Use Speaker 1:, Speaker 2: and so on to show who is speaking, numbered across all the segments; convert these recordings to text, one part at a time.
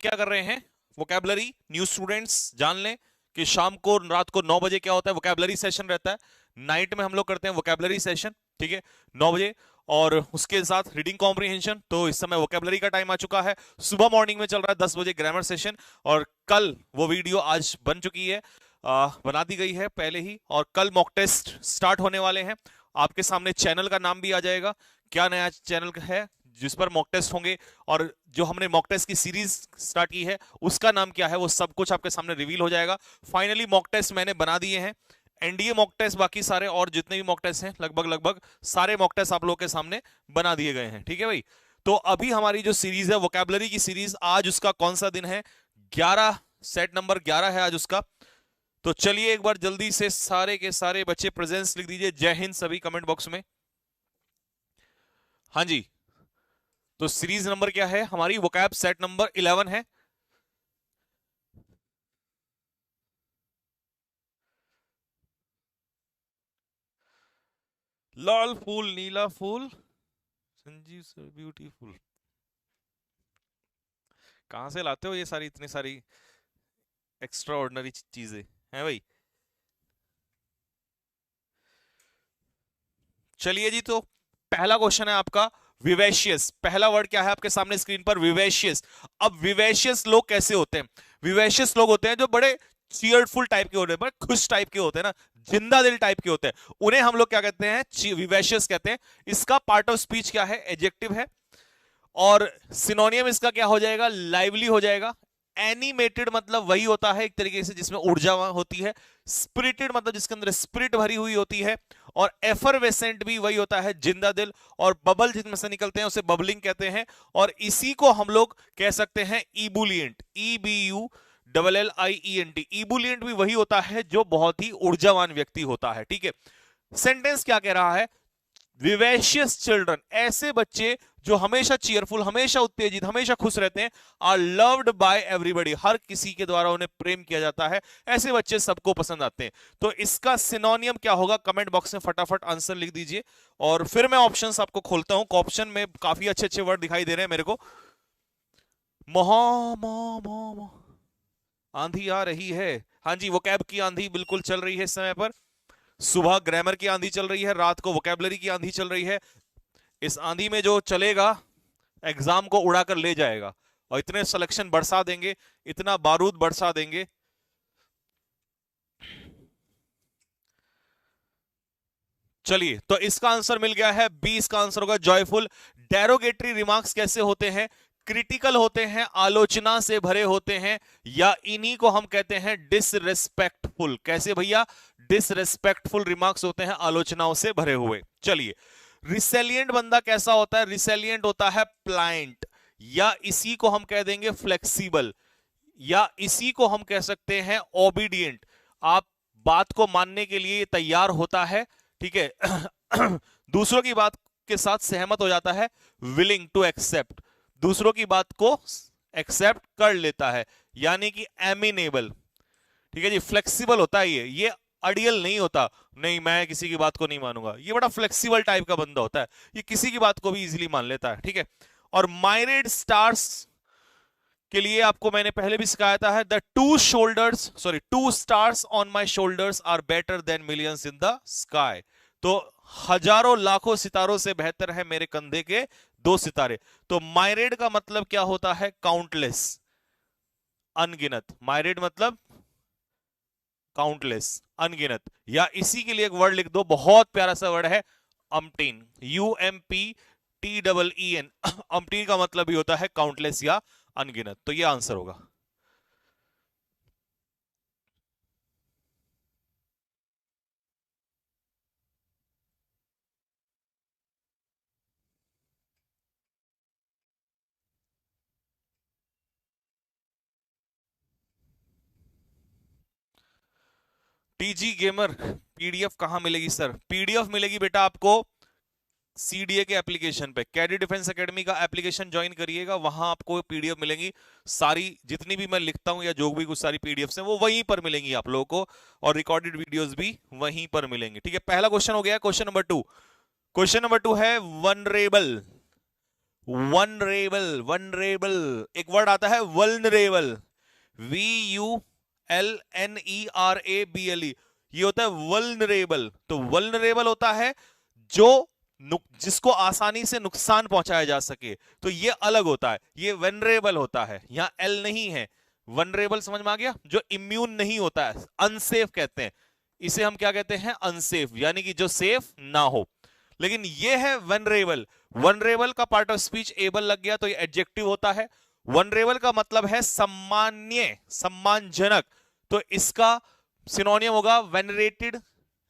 Speaker 1: क्या कर रहे हैं, वोकैबुलरी। न्यू स्टूडेंट्स जान लें कि शाम को रात को 9 बजे क्या होता है, वोकैबुलरी सेशन रहता है। नाइट में हम लोग करते हैं वोकैबुलरी सेशन, ठीक है, 9 बजे। और उसके साथ रीडिंग कॉम्प्रिहेंशन। तो इस समय वोकैबुलरी का टाइम आ चुका है। सुबह मॉर्निंग में चल रहा है 10 बजे ग्रामर सेशन। और कल वो वीडियो आज बन चुकी है, बना दी गई है पहले ही। और कल मॉक टेस्ट स्टार्ट होने वाले हैं। आपके सामने चैनल का नाम भी आ जाएगा, क्या नया चैनल है जिस पर मॉक टेस्ट होंगे, और जो हमने मॉक टेस्ट की सीरीज स्टार्ट की है उसका नाम क्या है, वो सब कुछ आपके सामने रिवील हो जाएगा। फाइनली मॉक टेस्ट मैंने बना दिए हैं, एनडीए मॉक टेस्ट, बाकी सारे और जितने भी मॉक टेस्ट हैं लगभग लगभग सारे मॉक टेस्ट आप लोगों के सामने बना दिए गए हैं, ठीक है भाई। तो अभी हमारी जो सीरीज है वोकैबुलरी की सीरीज, आज उसका कौन सा दिन है, 11, सेट नंबर 11 है आज उसका। तो चलिए एक बार जल्दी से सारे के सारे बच्चे प्रेजेंस लिख दीजिए, जय हिंद सभी कमेंट बॉक्स में। हाँ जी, तो सीरीज नंबर क्या है हमारी, वोकैब सेट नंबर 11 है। लाल फूल नीला फूल, संजीव सर ब्यूटीफुल। कहां से लाते हो ये सारी, इतनी सारी एक्स्ट्रा ऑर्डिनरी चीजें हैं भाई। चलिए जी, तो पहला क्वेश्चन है आपका विवेशियस। पहला वर्ड क्या है आपके सामने स्क्रीन पर, विवेशियस। अब विवेशियस लोग कैसे होते हैं, विवेशियस लोग होते हैं जो बड़े चीयरफुल टाइप के होते हैं, बड़े खुश टाइप के होते हैं ना, जिंदा दिल टाइप के होते हैं, उन्हें हम लोग क्या कहते हैं, विवेशियस कहते हैं। इसका पार्ट ऑफ स्पीच क्या है, एडजेक्टिव है। और सिनोनियम इसका क्या हो जाएगा, लाइवली हो जाएगा। एनिमेटेड मतलब वही होता है एक तरीके से जिसमें ऊर्जा होती है। स्पिरिटेड मतलब जिसके अंदर स्पिरिट भरी हुई होती है। और एफरवेसेंट भी वही होता है, जिंदा दिल। और बबल जिसमें से निकलते हैं उसे बबलिंग कहते हैं। और इसी को हम लोग कह सकते हैं इबुलियंट, EBULLIENT। इबुलियंट भी वही होता है जो बहुत ही ऊर्जावान व्यक्ति होता है, ठीक है। सेंटेंस क्या कह रहा है, विवेशियस चिल्ड्रन, ऐसे बच्चे जो हमेशा चीयरफुल, हमेशा उत्तेजित, हमेशा खुश रहते हैं, आर लव्ड बाय एवरीबॉडी, हर किसी के द्वारा उन्हें प्रेम किया जाता है, ऐसे बच्चे सबको पसंद आते हैं। तो इसका सिनोनियम क्या होगा, कमेंट बॉक्स में फटाफट आंसर लिख दीजिए। और फिर मैं ऑप्शंस आपको खोलता हूं, ऑप्शन में काफी अच्छे अच्छे वर्ड दिखाई दे रहे हैं मेरे को। मोहा मोह मोह मोह, आंधी आ रही है। हाँ जी, वोकैब की आंधी बिल्कुल चल रही है इस समय पर। सुबह ग्रामर की आंधी चल रही है, रात को वोकैबुलरी की आंधी चल रही है। इस आंधी में जो चलेगा एग्जाम को उड़ाकर ले जाएगा, और इतने सिलेक्शन बरसा देंगे, इतना बारूद बरसा देंगे। चलिए, तो इसका आंसर मिल गया है बी, इसका आंसर होगा जॉयफुल। डेरोगेटरी रिमार्क्स कैसे होते हैं, क्रिटिकल होते हैं, आलोचना से भरे होते हैं, या इन्हीं को हम कहते हैं डिसरेस्पेक्टफुल। कैसे भैया, डिसरेस्पेक्टफुल रिमार्क्स होते हैं, आलोचनाओं से भरे हुए। चलिए, रिसेलिएंट बंदा कैसा होता है, रिसेलिएंट होता है प्लांट, या इसी को हम कह देंगे फ्लेक्सिबल, या इसी को हम कह सकते हैं ओबीडियंट। आप बात को मानने के लिए तैयार होता है, ठीक है। दूसरों की बात के साथ सहमत हो जाता है, विलिंग टू एक्सेप्ट, दूसरों की बात को एक्सेप्ट कर लेता है, यानी कि एमिनेबल, ठीक है जी। फ्लेक्सिबल होता है ये अडियल नहीं होता, नहीं मैं किसी की बात को नहीं मानूंगा, ये बड़ा फ्लेक्सिबल टाइप का बंदा होता है, ये किसी की बात को भी इजीली मान लेता है, ठीक है। और माइरेड स्टार्स के लिए आपको मैंने पहले भी सिखाया था, two stars on my shoulders are better than millions in the sky. तो हजारों लाखों सितारों से बेहतर है मेरे कंधे के 2 सितारे। तो माइरेड का मतलब क्या होता है, काउंटलेस, अनगिनत। माइरेड मतलब काउंटलेस, अनगिनत। या इसी के लिए एक वर्ड लिख दो, बहुत प्यारा सा वर्ड है, अम्पटीन, UMPTEEN। अम्पटीन का मतलब भी होता है काउंटलेस या अनगिनत। तो ये आंसर होगा। टीजी गेमर, पीडीएफ कहां मिलेगी सर, पीडीएफ मिलेगी बेटा आपको सीडीए के एप्लीकेशन पे, कैडेट डिफेंस एकेडमी का एप्लीकेशन ज्वाइन करिएगा, वहां आपको पीडीएफ मिलेंगी सारी, जितनी भी मैं लिखता हूं या जो भी कुछ सारी पीडीएफ हैं वो वहीं पर मिलेंगी आप लोगों को, और रिकॉर्डेड वीडियोस भी वहीं पर मिलेंगे, ठीक है। पहला क्वेश्चन हो गया, क्वेश्चन नंबर 2। क्वेश्चन नंबर 2 है वनरेबल। वनरेबल, वनरेबल, एक वर्ड आता है वल्नरेबल, VULNERABLE, ये होता है वल्नरेबल। तो वल्नरेबल होता है जो जिसको आसानी से नुकसान पहुंचाया जा सके, तो ये अलग होता है, ये वनरेबल होता है, यहां एल नहीं है। वनरेबल समझ में आ गया? जो इम्यून नहीं होता है, अनसेफ कहते हैं इसे, हम क्या कहते हैं? अनसेफ, यानी कि जो सेफ ना हो। लेकिन ये है वनरेबल। वनरेबल का पार्ट ऑफ स्पीच एबल लग गया तो ये एडजेक्टिव होता है। वनरेबल का मतलब है सम्मान्य, सम्मानजनक, तो इसका सिनोनियम होगा वेनरेटेड,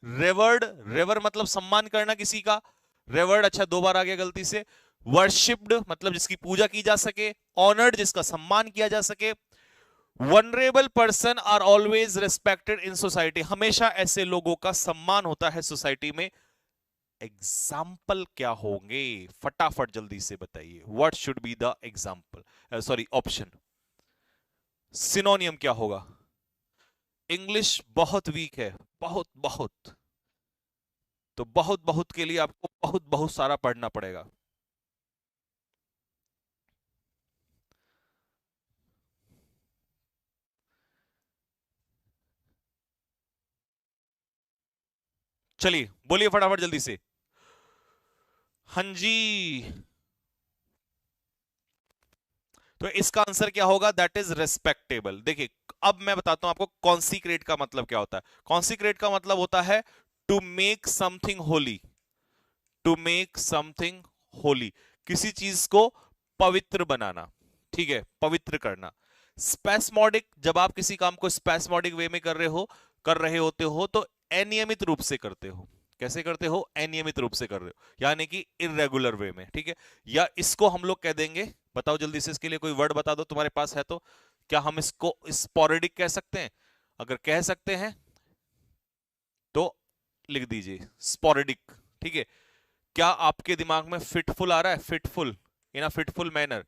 Speaker 1: रेवर्ड, रेवर मतलब सम्मान करना किसी का, रेवर्ड अच्छा 2 बार आ गया गलती से। वर्शिप्ड मतलब जिसकी पूजा की जा सके, ऑनर्ड जिसका सम्मान किया जा सके। Vulnerable person are always respected in society, हमेशा ऐसे लोगों का सम्मान होता है सोसाइटी में। एग्जाम्पल क्या होंगे? फटाफट जल्दी से बताइए, what should be the example, sorry option. सिनोनियम क्या होगा? इंग्लिश बहुत वीक है, बहुत बहुत, तो बहुत बहुत के लिए आपको बहुत बहुत सारा पढ़ना पड़ेगा। चलिए बोलिए फटाफट जल्दी से। हाँ जी, तो इसका आंसर क्या होगा? That is respectable. देखिए अब मैं बताता हूं आपको कॉन्सिक्रेट का मतलब क्या होता है। कॉन्सिक्रेट का मतलब होता है to make something holy, to make something holy, किसी चीज को पवित्र बनाना, ठीक है, पवित्र करना। स्पैस्मोडिक, जब आप किसी काम को स्पैस्मोडिक वे में कर रहे होते हो तो अनियमित रूप से करते हो। कैसे करते हो? अनियमित रूप से कर रहे हो, यानी कि इरेगुलर वे में, ठीक है। या इसको हम लोग कह देंगे, बताओ जल्दी से, इसके लिए कोई वर्ड बता दो तुम्हारे पास है तो। क्या हम इसको स्पोरेडिक कह सकते हैं? अगर कह सकते हैं तो लिख दीजिए स्पोरेडिक, ठीक है। क्या आपके दिमाग में फिटफुल आ रहा है? फिटफुल, इन अ फिटफुल मैनर।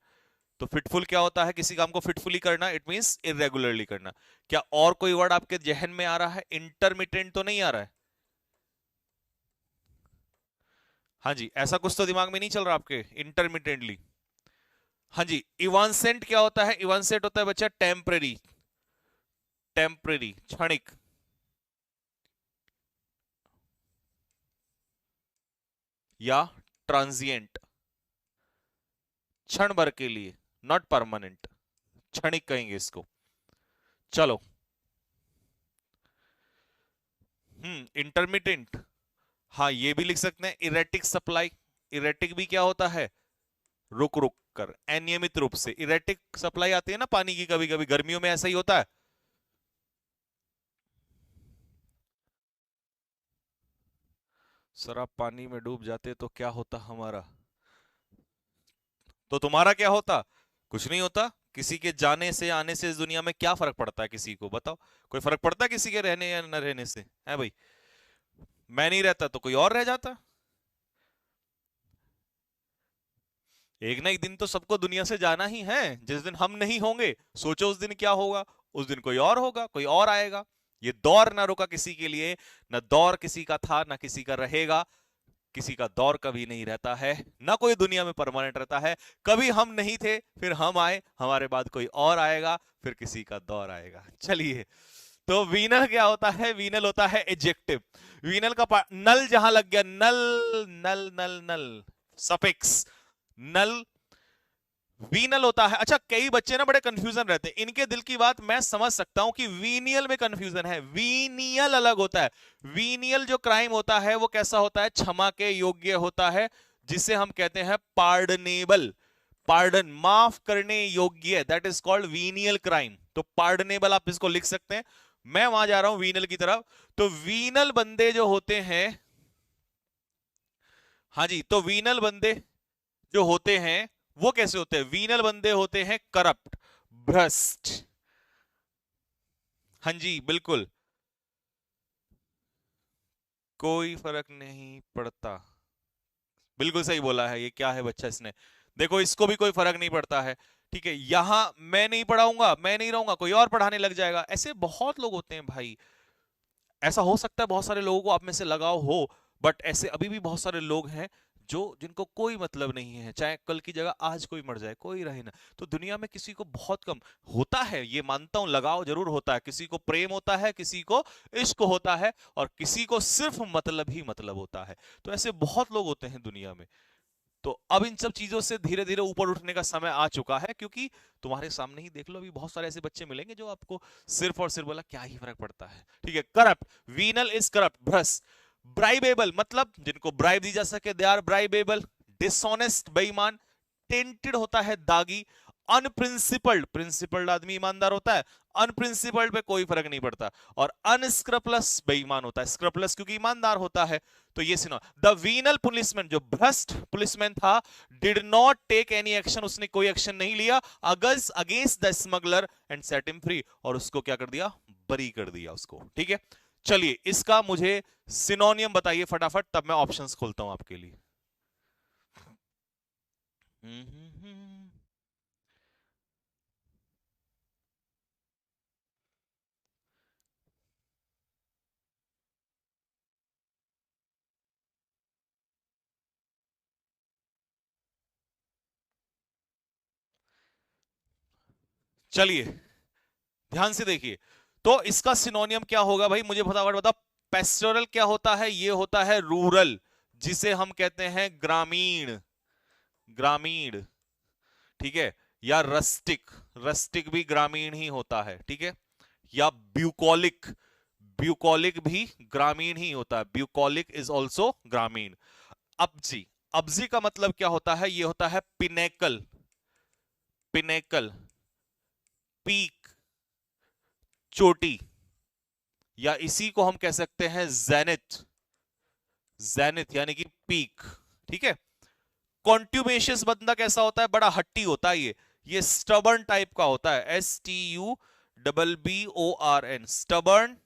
Speaker 1: तो फिटफुल क्या होता है? किसी काम को फिटफुली करना, इट मींस इरेगुलरली करना। क्या और कोई वर्ड आपके जहन में आ रहा है? इंटरमिटेंट तो नहीं आ रहा है? हाँ जी, ऐसा कुछ तो दिमाग में नहीं चल रहा आपके, इंटरमिटेंटली। हाँ जी, इवांसेंट क्या होता है? इवांसेंट होता है बच्चा टेम्पररी, टेम्पररी, क्षणिक, या ट्रांजिएंट, क्षण भर के लिए, नॉट परमानेंट, क्षणिक कहेंगे इसको। चलो, इंटरमिटेंट, हाँ ये भी लिख सकते हैं। इरेटिक सप्लाई, इरेटिक भी क्या होता है? रुक रुक कर, अनियमित रूप से। इरेटिक सप्लाई आती है ना पानी की, कभी कभी गर्मियों में ऐसा ही होता है। सर आप पानी में डूब जाते तो क्या होता हमारा? तो तुम्हारा क्या होता? कुछ नहीं होता। किसी के जाने से आने से इस दुनिया में क्या फर्क पड़ता है किसी को? बताओ, कोई फर्क पड़ता है किसी के रहने या न रहने से? है भाई, मैं नहीं रहता तो कोई और रह जाता। एक ना एक दिन तो सबको दुनिया से जाना ही है। जिस दिन हम नहीं होंगे, सोचो उस दिन क्या होगा। उस दिन कोई और होगा, कोई और आएगा। ये दौर ना रुका किसी के लिए, ना दौर किसी का था ना किसी का रहेगा। किसी का दौर कभी नहीं रहता है, ना कोई दुनिया में परमानेंट रहता है। कभी हम नहीं थे, फिर हम आए, हमारे बाद कोई और आएगा, फिर किसी का दौर आएगा। चलिए, तो वीनल क्या होता है? वीनल होता है एडजेक्टिव। वीनल का नल जहां लग गया, नल, नल नल नल, सफिक्स, नल वीनल होता है। अच्छा, कई बच्चे ना बड़े कंफ्यूजन रहते हैं, इनके दिल की बात मैं समझ सकता हूं कि वीनियल में कंफ्यूजन है। वीनियल अलग होता है। वीनियल जो क्राइम होता है वो कैसा होता है? क्षमा के योग्य होता है, जिसे हम कहते हैं पार्डनेबल। पार्डन, माफ करने योग्य, that is called venial crime. तो पार्डनेबल आप इसको लिख सकते हैं। मैं वहां जा रहा हूं वीनल की तरफ। तो वीनल बंदे जो होते हैं, हाँ जी, तो वीनल बंदे जो होते हैं वो कैसे होते हैं? वीनल बंदे होते हैं करप्ट, भ्रष्ट। हाँ जी बिल्कुल, कोई फर्क नहीं पड़ता। बिल्कुल सही बोला है। ये क्या है बच्चा, इसने देखो, इसको भी कोई फर्क नहीं पड़ता है। ठीक है, यहां मैं नहीं पढ़ाऊंगा, मैं नहीं रहूंगा, कोई और पढ़ाने लग जाएगा। ऐसे बहुत लोग होते हैं भाई। ऐसा हो सकता है बहुत सारे लोगों को आप में से लगाव हो, बट ऐसे अभी भी बहुत सारे लोग हैं जो जिनको कोई मतलब नहीं है, चाहे कल की जगह आज कोई मर जाए, कोई रहे ना। तो दुनिया में किसी को बहुत कम होता है, ये मानता हूं, लगाव जरूर होता है, किसी को प्रेम होता है, किसी को इश्क होता है, और किसी को सिर्फ मतलब ही मतलब होता है। तो ऐसे बहुत लोग होते हैं दुनिया में। तो अब इन सब चीजों से धीरे धीरे ऊपर उठने का समय आ चुका है, क्योंकि तुम्हारे सामने ही देख लो, अभी बहुत सारे ऐसे बच्चे मिलेंगे जो आपको सिर्फ और सिर्फ बोला क्या ही फर्क पड़ता है। ठीक है, करप्ट, वीनल इज करप्ट, भ्रष्ट। ब्राइबेबल मतलब जिनको ब्राइब दी जा सके, दे आर ब्राइबेबल। डिसऑनेस्ट बेईमान, टेंटेड होता है दागी। अनप्रिंसिपल्ड, प्रिंसिपल्ड आदमी ईमानदार होता है, अनप्रिंसिपल्ड पे कोई फर्क नहीं पड़ता। और अनस्क्रपलस बेईमान होता है, स्क्रपलस क्योंकि ईमानदार होता है। तो ये सुनो, द वीनल पुलिसमैन, जो भ्रष्ट पुलिसमैन था, did not take any action, उसने कोई एक्शन नहीं लिया against the smuggler and set him free, और उसको क्या कर दिया, बरी कर दिया उसको। ठीक है, चलिए इसका मुझे सिनोनियम बताइए फटाफट, तब मैं ऑप्शंस खोलता हूं आपके लिए। चलिए ध्यान से देखिए, तो इसका सिनोनियम क्या होगा भाई, मुझे फटाफट बताओ। पेस्टोरल क्या होता है, ये होता है रूरल, जिसे हम कहते हैं ग्रामीण, ग्रामीण। ठीक है, या रस्टिक, रस्टिक भी ग्रामीण ही होता है। ठीक है, या ब्यूकॉलिक, ब्यूकॉलिक भी ग्रामीण ही होता है, ब्यूकॉलिक इज ऑल्सो ग्रामीण। अब्जी, अब्जी का मतलब क्या होता है, ये होता है पिनेकल, पिनेकल, पीक, चोटी, या इसी को हम कह सकते हैं जेनिथ, जेनिथ यानी कि पीक। ठीक है, कॉन्ट्यूमेशियस बंदा कैसा होता है, बड़ा हट्टी होता है ये स्टबर्न टाइप का होता है, STUBBORN, स्टबर्न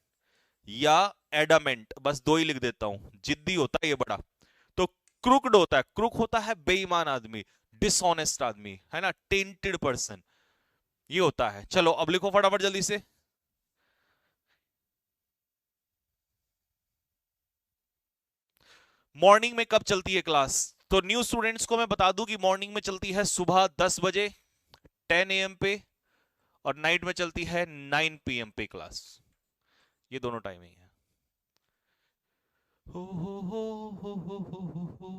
Speaker 1: या एडामेंट, बस दो ही लिख देता हूं, जिद्दी होता है ये बड़ा। तो क्रुकड होता है, क्रुक होता है बेईमान आदमी, डिसऑनेस्ट आदमी, है ना, टेंटेड पर्सन, ये होता है। चलो अब लिखो फटाफट जल्दी से। मॉर्निंग में कब चलती है क्लास, तो न्यू स्टूडेंट्स को मैं बता दूं कि मॉर्निंग में चलती है सुबह 10 बजे 10 AM पे, और नाइट में चलती है 9 PM पे क्लास, ये दोनों टाइमिंग है। हो हो हो हो हो हो हो।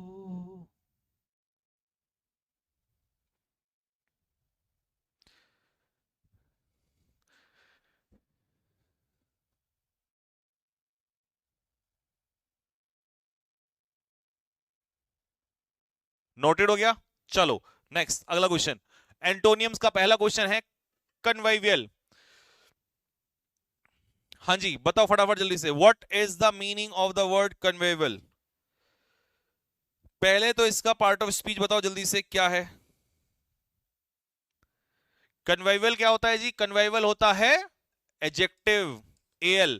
Speaker 1: नोटेड हो गया। चलो नेक्स्ट अगला क्वेश्चन, एंटोनियम्स का पहला क्वेश्चन है कन्वाइवियल। हाँ जी बताओ फटाफट जल्दी से, what is the meaning of the word conveyable. पहले तो इसका पार्ट ऑफ स्पीच बताओ जल्दी से क्या है। कन्वाइवल क्या होता है जी, कन्वाइवल होता है एडजेक्टिव, एल,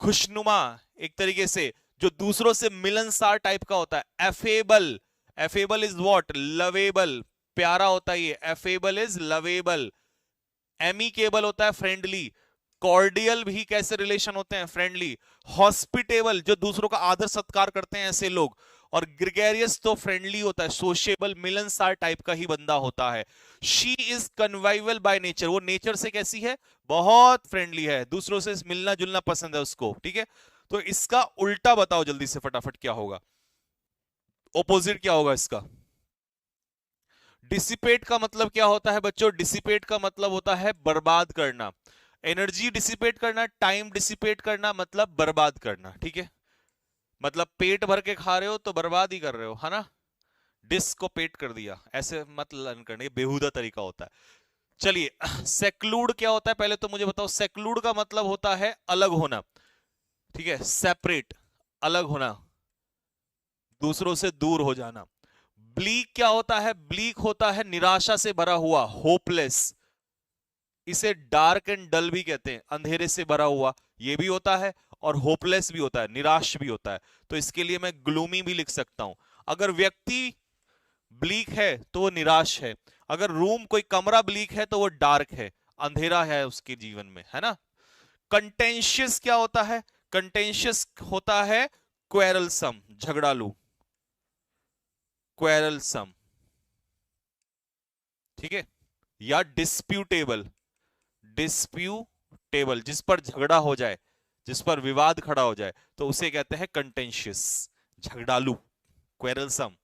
Speaker 1: खुशनुमा, एक तरीके से जो दूसरों से मिलनसार टाइप का होता है। Affable, affable is what, lovable, प्यारा होता है ये, एफेबल इज लवेबल। एमिकेबल होता है फ्रेंडली, कॉर्डियल भी कैसे रिलेशन होते हैं, फ्रेंडली। हॉस्पिटेबल जो दूसरों का आदर सत्कार करते हैं ऐसे लोग। और ग्रेगेरियस तो फ्रेंडली होता है, सोशेबल, मिलनसार टाइप का ही बंदा होता है। शी इज कन्वाइवल बाय नेचर, वो नेचर से कैसी है, बहुत फ्रेंडली है, दूसरों से मिलना जुलना पसंद है उसको। ठीक है, तो इसका उल्टा बताओ जल्दी से फटाफट क्या होगा, ओपोजिट क्या होगा इसका। डिसिपेट का मतलब क्या होता है बच्चों, डिसिपेट का मतलब होता है बर्बाद करना, एनर्जी डिसिपेट करना, टाइम डिसिपेट करना, मतलब बर्बाद करना। ठीक है, मतलब पेट भर के खा रहे हो तो बर्बाद ही कर रहे हो, है ना, डिस्क को पेट कर दिया, ऐसे मत लर्न करने, बेहुदा तरीका होता है। चलिए सेक्लूड क्या होता है, पहले तो मुझे बताओ। सेक्लूड का मतलब होता है अलग होना, ठीक है, सेपरेट, अलग होना, दूसरों से दूर हो जाना। ब्लीक क्या होता है, ब्लीक होता है निराशा से भरा हुआ, होपलेस, इसे डार्क एंड डल भी कहते हैं, अंधेरे से भरा हुआ ये भी होता है, और होपलेस भी होता है, निराश भी होता है। तो इसके लिए मैं ग्लूमी भी लिख सकता हूं। अगर व्यक्ति ब्लीक है तो वो निराश है, अगर रूम कोई कमरा ब्लीक है तो वो डार्क है, अंधेरा है उसके जीवन में, है ना। कंटेंशियस क्या होता है, कंटेंशियस होता है क्वेरलसम, झगड़ालू, क्वेरलसम, ठीक है, या डिस्प्यूटेबल, डिस्प्यूटेबल जिस पर झगड़ा हो जाए, जिस पर विवाद खड़ा हो जाए, तो उसे कहते हैं कंटेंशियस, झगड़ालू, क्वेरलसम।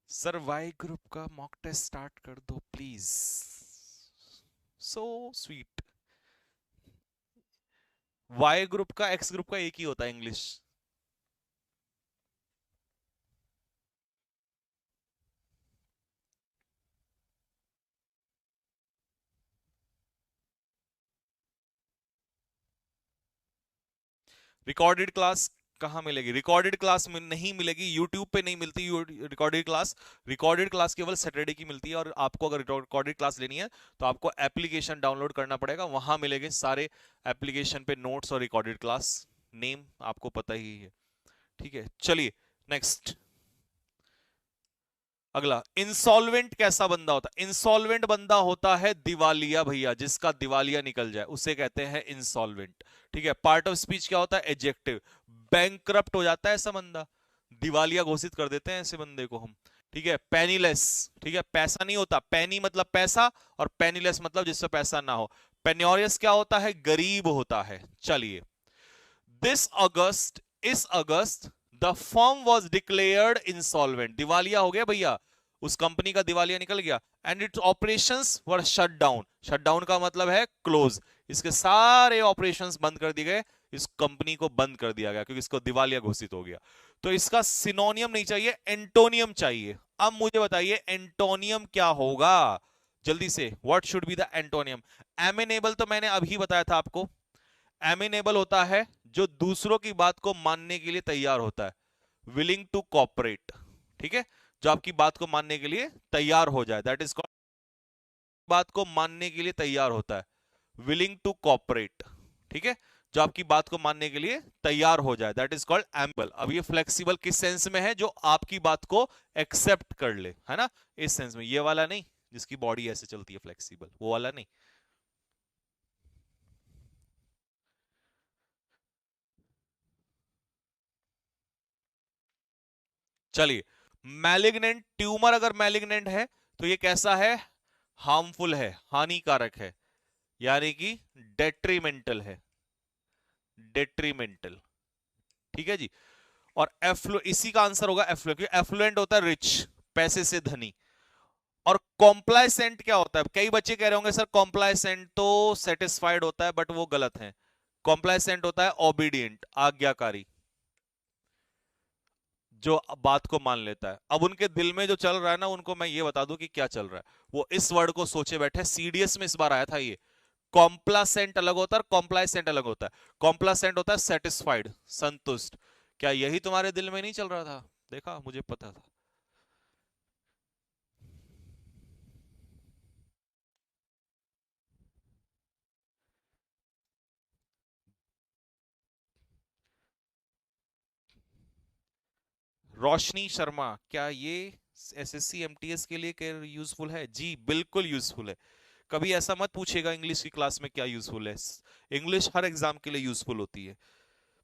Speaker 1: सर वाई ग्रुप का मॉक टेस्ट स्टार्ट कर दो please, so sweet. Y group का एक्स ग्रुप का एक ही होता है इंग्लिश। रिकॉर्डेड क्लास कहाँ मिलेगी? रिकॉर्डेड क्लास में नहीं मिलेगी, यूट्यूब पे नहीं मिलती रिकॉर्डेड क्लास। रिकॉर्डेड क्लास केवल सैटरडे की मिलती है, और आपको अगर रिकॉर्डेड क्लास लेनी है तो आपको एप्लीकेशन डाउनलोड करना पड़ेगा, वहां मिलेंगे सारे एप्लीकेशन पे नोट्स और रिकॉर्डेड क्लास। नेम आपको पता ही है, ठीक है। चलिए नेक्स्ट, अगला, इंसॉल्वेंट कैसा बंदा होता है? इंसॉल्वेंट बंदा होता है दिवालिया भैया, जिसका दिवालिया निकल जाए उसे कहते हैं इंसॉल्वेंट, ठीक है। पार्ट ऑफ स्पीच क्या होता है? एडजेक्टिव। बैंकरप्ट हो जाता है ऐसा बंदा, दिवालिया घोषित कर देते हैं ऐसे बंदे को हम, ठीक है। पेनीलेस, ठीक है, पैसा नहीं होता, पैनी मतलब पैसा, और पेनीलेस मतलब जिससे पैसा ना हो। पेन्योरियस क्या होता है? गरीब होता है। चलिए, दिस अगस्त, इस अगस्त the firm was declared insolvent, दिवालिया हो गया भैया, उस कंपनी का दिवालिया निकल गया। And it's operations were shut down, shut down का मतलब है क्लोज, इसके सारे ऑपरेशंस बंद कर दिए गए, इस कंपनी को बंद कर दिया गया क्योंकि इसको दिवालिया घोषित हो गया। तो इसका सिनोनियम नहीं चाहिए, एंटोनियम चाहिए। अब मुझे बताइए एंटोनियम क्या होगा, जल्दी से, what should be the antonym? Amenable तो मैंने अभी बताया था आपको, एमिनेबल होता है जो दूसरों की बात को मानने के लिए तैयार होता है, विलिंग टू कॉपरेट, ठीक है, जो आपकी बात को मानने के लिए तैयार हो जाए, दैट इज कॉल्ड, बात को मानने के लिए तैयार होता है, विलिंग टू कॉपरेट, ठीक है, जो आपकी बात को मानने के लिए तैयार हो जाए, दैट इज कॉल्ड एम्बल। अब ये फ्लेक्सिबल किस सेंस में है? जो आपकी बात को एक्सेप्ट कर ले, है ना, इस सेंस में, ये वाला नहीं जिसकी बॉडी ऐसे चलती है फ्लेक्सिबल, वो वाला नहीं। चलिए, मैलिग्नेंट ट्यूमर अगर मैलिग्नेंट है तो ये कैसा है? हार्मफुल है, हानिकारक है, यानी कि डेट्रीमेंटल है, डेट्रीमेंटल, ठीक है जी। और एफ्लु, इसी का आंसर होगा एफ्लुएंट, क्योंकि एफ्लुएंट होता है रिच, पैसे से धनी। और कॉम्प्लाइसेंट क्या होता है? कई बच्चे कह रहे होंगे सर कॉम्प्लाइसेंट तो सेटिस्फाइड होता है, बट वो गलत है। कॉम्प्लाइसेंट होता है ओबीडियंट, आज्ञाकारी, जो बात को मान लेता है। अब उनके दिल में जो चल रहा है ना, उनको मैं ये बता दूं कि क्या चल रहा है, वो इस वर्ड को सोचे बैठे। सीडीएस में इस बार आया था ये, कॉम्प्लासेंट अलग होता है, कॉम्प्लाइसेंट अलग होता है। कॉम्प्लासेंट होता है सेटिस्फाइड, संतुष्ट। क्या यही तुम्हारे दिल में नहीं चल रहा था? देखा, मुझे पता था। रोशनी शर्मा, क्या ये एसएससी एमटीएस के लिए यूजफुल है? जी बिल्कुल यूजफुल है। कभी ऐसा मत पूछेगा इंग्लिश की क्लास में क्या यूजफुल है, इंग्लिश हर एग्जाम के लिए यूजफुल होती है।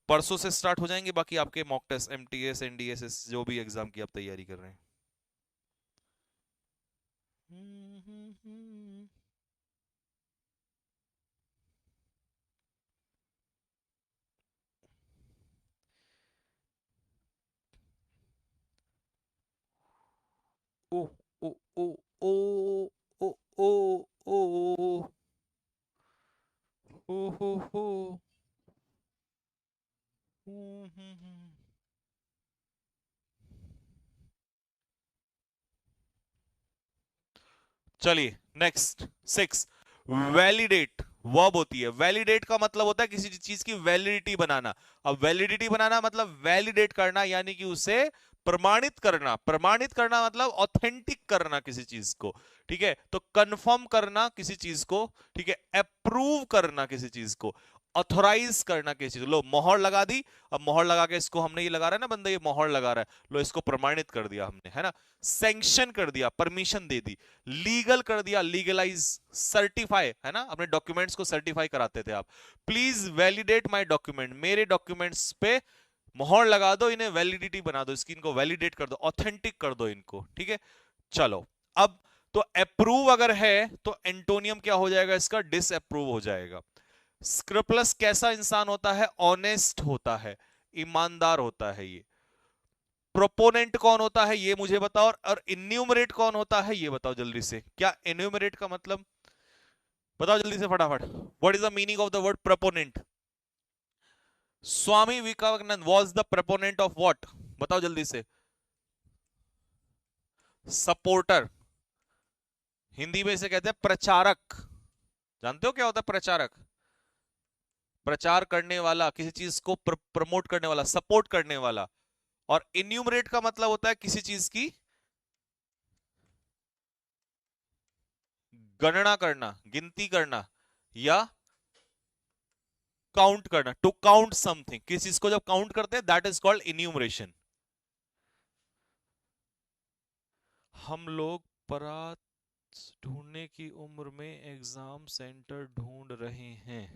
Speaker 1: परसों से स्टार्ट हो जाएंगे बाकी आपके मॉक टेस्ट, एमटीएस एनडीएसएस जो भी एग्जाम की आप तैयारी कर रहे हैं। ओ ओ ओ ओ ओ ओ ओ ओ हो। चलिए नेक्स्ट, सिक्स, वैलिडेट वर्ब होती है। वैलिडेट का मतलब होता है किसी चीज की वैलिडिटी बनाना। अब वैलिडिटी बनाना मतलब वैलिडेट करना, यानी कि उसे प्रमाणित करना। प्रमाणित करना मतलब ऑथेंटिक करना किसी चीज को, ठीक है। तो कंफर्म करना किसी चीज को, ठीक है, अप्रूव करना किसी चीज को, ऑथोराइज करना किसी चीज। लो मोहर लगा दी, अब मोहर लगा के इसको हमने, ये लगा रहा है ना बंदा, ये मोहर लगा रहा है, लो इसको प्रमाणित कर दिया हमने, है ना, सैंक्शन कर दिया, परमिशन दे दी, लीगल कर दिया, लीगलाइज, सर्टिफाई, है ना, अपने डॉक्यूमेंट्स को सर्टिफाई कराते थे आप। प्लीज वैलिडेट माय डॉक्यूमेंट, मेरे डॉक्यूमेंट्स पे मोहर लगा दो, इन्हें वैलिडिटी बना दो, इसकी इनको वैलिडेट कर दो, ऑथेंटिक कर दो इनको, ठीक है। चलो अब तो अप्रूव अगर है तो एंटोनियम क्या हो जाएगा इसका, डिसअप्रूव हो जाएगा। स्क्रूपुलस कैसा इंसान होता है, ऑनेस्ट होता है, ईमानदार होता है ये। प्रोपोनेंट कौन होता है ये मुझे बताओ, और इन्यूमरेट कौन होता है ये बताओ जल्दी से। क्या इन्यूमरेट का मतलब, बताओ जल्दी से फटाफट। What is the meaning of the word proponent? Swami Vivekananda was the proponent of what, बताओ जल्दी से। सपोर्टर, हिंदी में इसे कहते हैं प्रचारक। जानते हो क्या होता है प्रचारक? प्रचार करने वाला, किसी चीज को प्रमोट करने वाला, सपोर्ट करने वाला। और इन्यूमरेट का मतलब होता है किसी चीज की गणना करना, गिनती करना, या काउंट करना। टू काउंट समथिंग, किसी चीज को जब काउंट करते हैं दैट इज कॉल्ड इन्यूमरेशन। हम लोग परात ढूंढने की उम्र में एग्जाम सेंटर ढूंढ रहे हैं।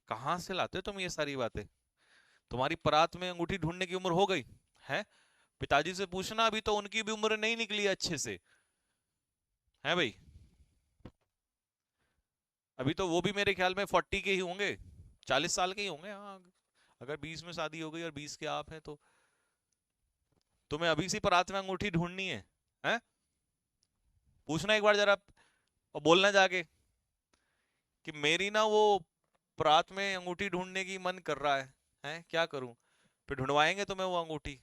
Speaker 1: कहां से लाते हो तुम ये सारी बातें? तुम्हारी परात में अंगूठी ढूंढने की उम्र हो गई है? पिताजी से पूछना, अभी तो उनकी भी उम्र नहीं निकली अच्छे से, है भाई। अभी तो वो भी मेरे ख्याल में 40 के ही होंगे, 40 साल के ही होंगे। हाँ, अगर 20 में शादी हो गई और 20 के आप हैं तो तुम्हें अभी से परात में अंगूठी ढूंढनी है? पूछना एक बार जरा, और बोलना जाके कि मेरी ना वो परात में अंगूठी ढूंढने की मन कर रहा है क्या करूं? फिर ढूंढवाएंगे तुम्हें वो अंगूठी।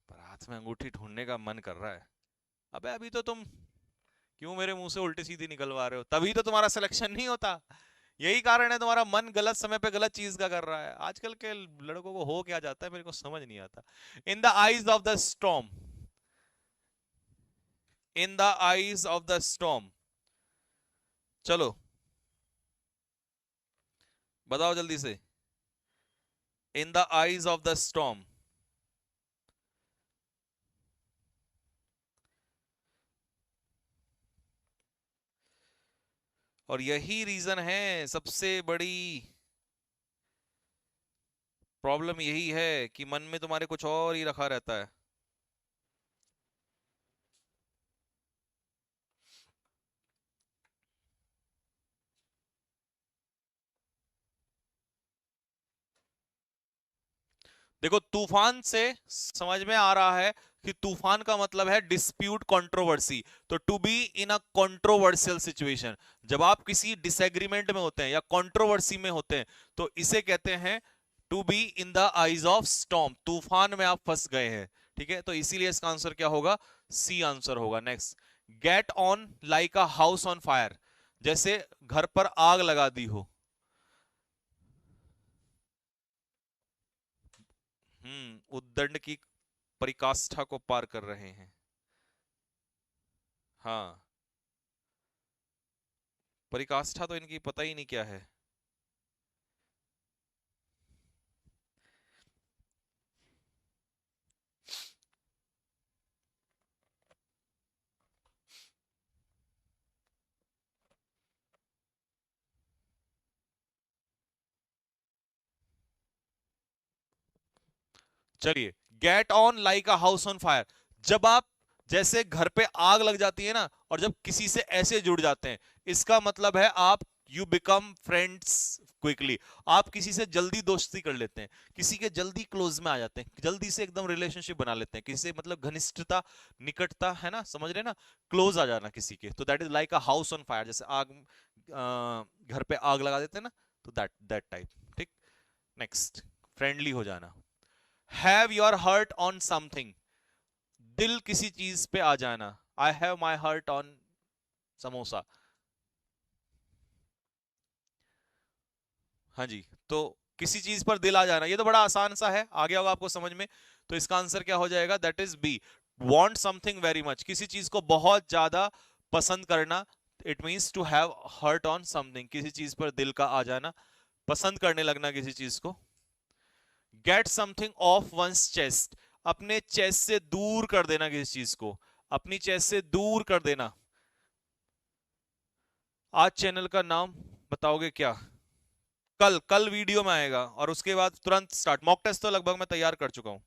Speaker 1: परात में अंगूठी ढूंढने का मन कर रहा है, अबे अभी तो तुम क्यों मेरे मुंह से उल्टी सीधी निकलवा रहे हो? तभी तो तुम्हारा सिलेक्शन नहीं होता। यही कारण है, तुम्हारा मन गलत समय पे गलत चीज का कर रहा है। आजकल के लड़कों को हो क्या जाता है मेरे को समझ नहीं आता। इन the eyes of the storm, in the eyes of the storm. चलो बताओ जल्दी से। इन the eyes of the storm. और यही रीजन है, सबसे बड़ी प्रॉब्लम यही है कि मन में तुम्हारे कुछ और ही रखा रहता है। देखो तूफान से समझ में आ रहा है कि तूफान का मतलब है डिस्प्यूट, कंट्रोवर्सी। तो to be in a controversial situation, जब आप किसी डिसएग्रीमेंट में होते हैं या कंट्रोवर्सी में होते हैं तो इसे कहते हैं to be in the eyes of storm. तूफान में आप फंस गए हैं, ठीक है। तो इसीलिए इसका आंसर क्या होगा, सी आंसर होगा। Next, get on like a house on fire, जैसे घर पर आग लगा दी हो। उद्दंड की परिकाष्ठा को पार कर रहे हैं। हाँ, परिकाष्ठा तो इनकी पता ही नहीं क्या है। चलिए, get on like a house on fire, जब आप जैसे घर पे आग लग जाती है ना, और जब किसी से ऐसे जुड़ जाते हैं, इसका मतलब है आप यू बिकम फ्रेंड्स क्विकली। आप किसी से जल्दी दोस्ती कर लेते हैं, किसी के जल्दी क्लोज में आ जाते हैं, जल्दी से एकदम रिलेशनशिप बना लेते हैं किसी से, मतलब घनिष्ठता, निकटता, है ना, समझ रहे हैं ना, क्लोज आ जाना किसी के। तो that is like a house on fire, जैसे आग, घर पे आग लगा देते हैं ना, तो दैट दैट टाइप, ठीक। नेक्स्ट, फ्रेंडली हो जाना। Have your heart on something, दिल किसी चीज पे आ जाना। I have my heart on samosa. हाँ जी, तो किसी चीज पर दिल आ जाना, ये तो बड़ा आसान सा है, आ गया होगा आपको समझ में। तो इसका आंसर क्या हो जाएगा, that is B, want something very much, किसी चीज को बहुत ज्यादा पसंद करना। It means to have heart on something, किसी चीज पर दिल का आ जाना, पसंद करने लगना किसी चीज को। Get something off one's chest, अपने चेस्ट से दूर कर देना किसी चीज को, अपनी चेस्ट से दूर कर देना। आज चैनल का नाम बताओगे क्या? कल कल वीडियो में आएगा और उसके बाद तुरंत स्टार्ट। मॉक टेस्ट तो लगभग मैं तैयार कर चुका हूं।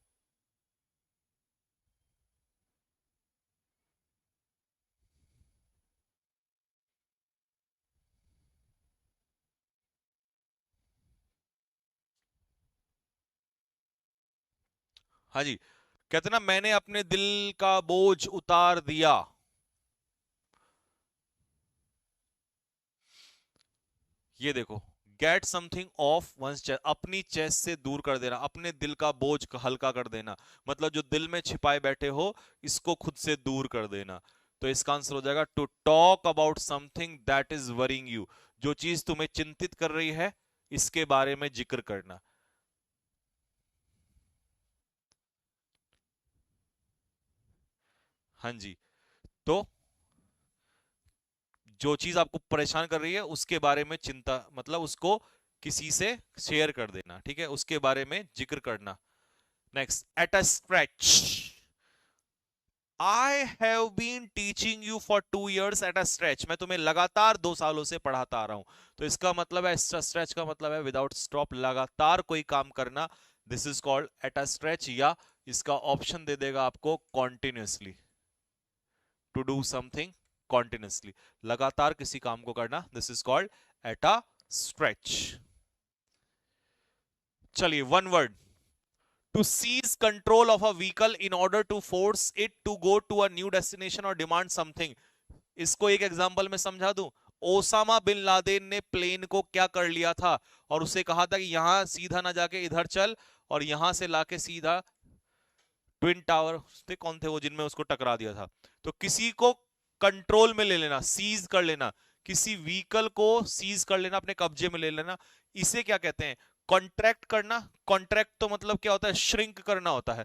Speaker 1: हाँ जी, कहते ना मैंने अपने दिल का बोझ उतार दिया। ये देखो, get something off one's chest, अपनी चेस्ट से दूर कर देना, अपने दिल का बोझ हल्का कर देना, मतलब जो दिल में छिपाए बैठे हो इसको खुद से दूर कर देना। तो इसका आंसर हो जाएगा to talk about something that is worrying you, जो चीज तुम्हें चिंतित कर रही है इसके बारे में जिक्र करना। हाँ जी, तो जो चीज आपको परेशान कर रही है उसके बारे में चिंता, मतलब उसको किसी से शेयर कर देना, ठीक है, उसके बारे में जिक्र करना। Next, at a scratch, I have been teaching you for 2 years at a stretch, मैं तुम्हें लगातार 2 सालों से पढ़ाता आ रहा हूं। तो इसका मतलब है, स्ट्रेच का मतलब है विदाउट स्टॉप, लगातार कोई काम करना। This is called at a stretch, या इसका ऑप्शन दे देगा आपको continuously, to do something continuously, लगातार किसी काम को करना, this is called at a stretch. चलिए, one word, to seize control of a vehicle in order to force it to go to a new destination or demand something। इसको एक example में समझा दूं। ओसामा बिन लादेन ने plane को क्या कर लिया था, और उसे कहा था कि यहां सीधा ना जाके इधर चल, और यहां से लाके सीधा ट्विन टावर थे, कौन थे वो जिनमें उसको टकरा दिया था। तो किसी को कंट्रोल में ले लेना, सीज कर लेना, किसी व्हीकल को सीज कर लेना, अपने कब्जे में ले लेना, इसे क्या कहते हैं, कॉन्ट्रैक्ट करना। कॉन्ट्रैक्ट तो मतलब क्या होता है, श्रिंक करना होता है,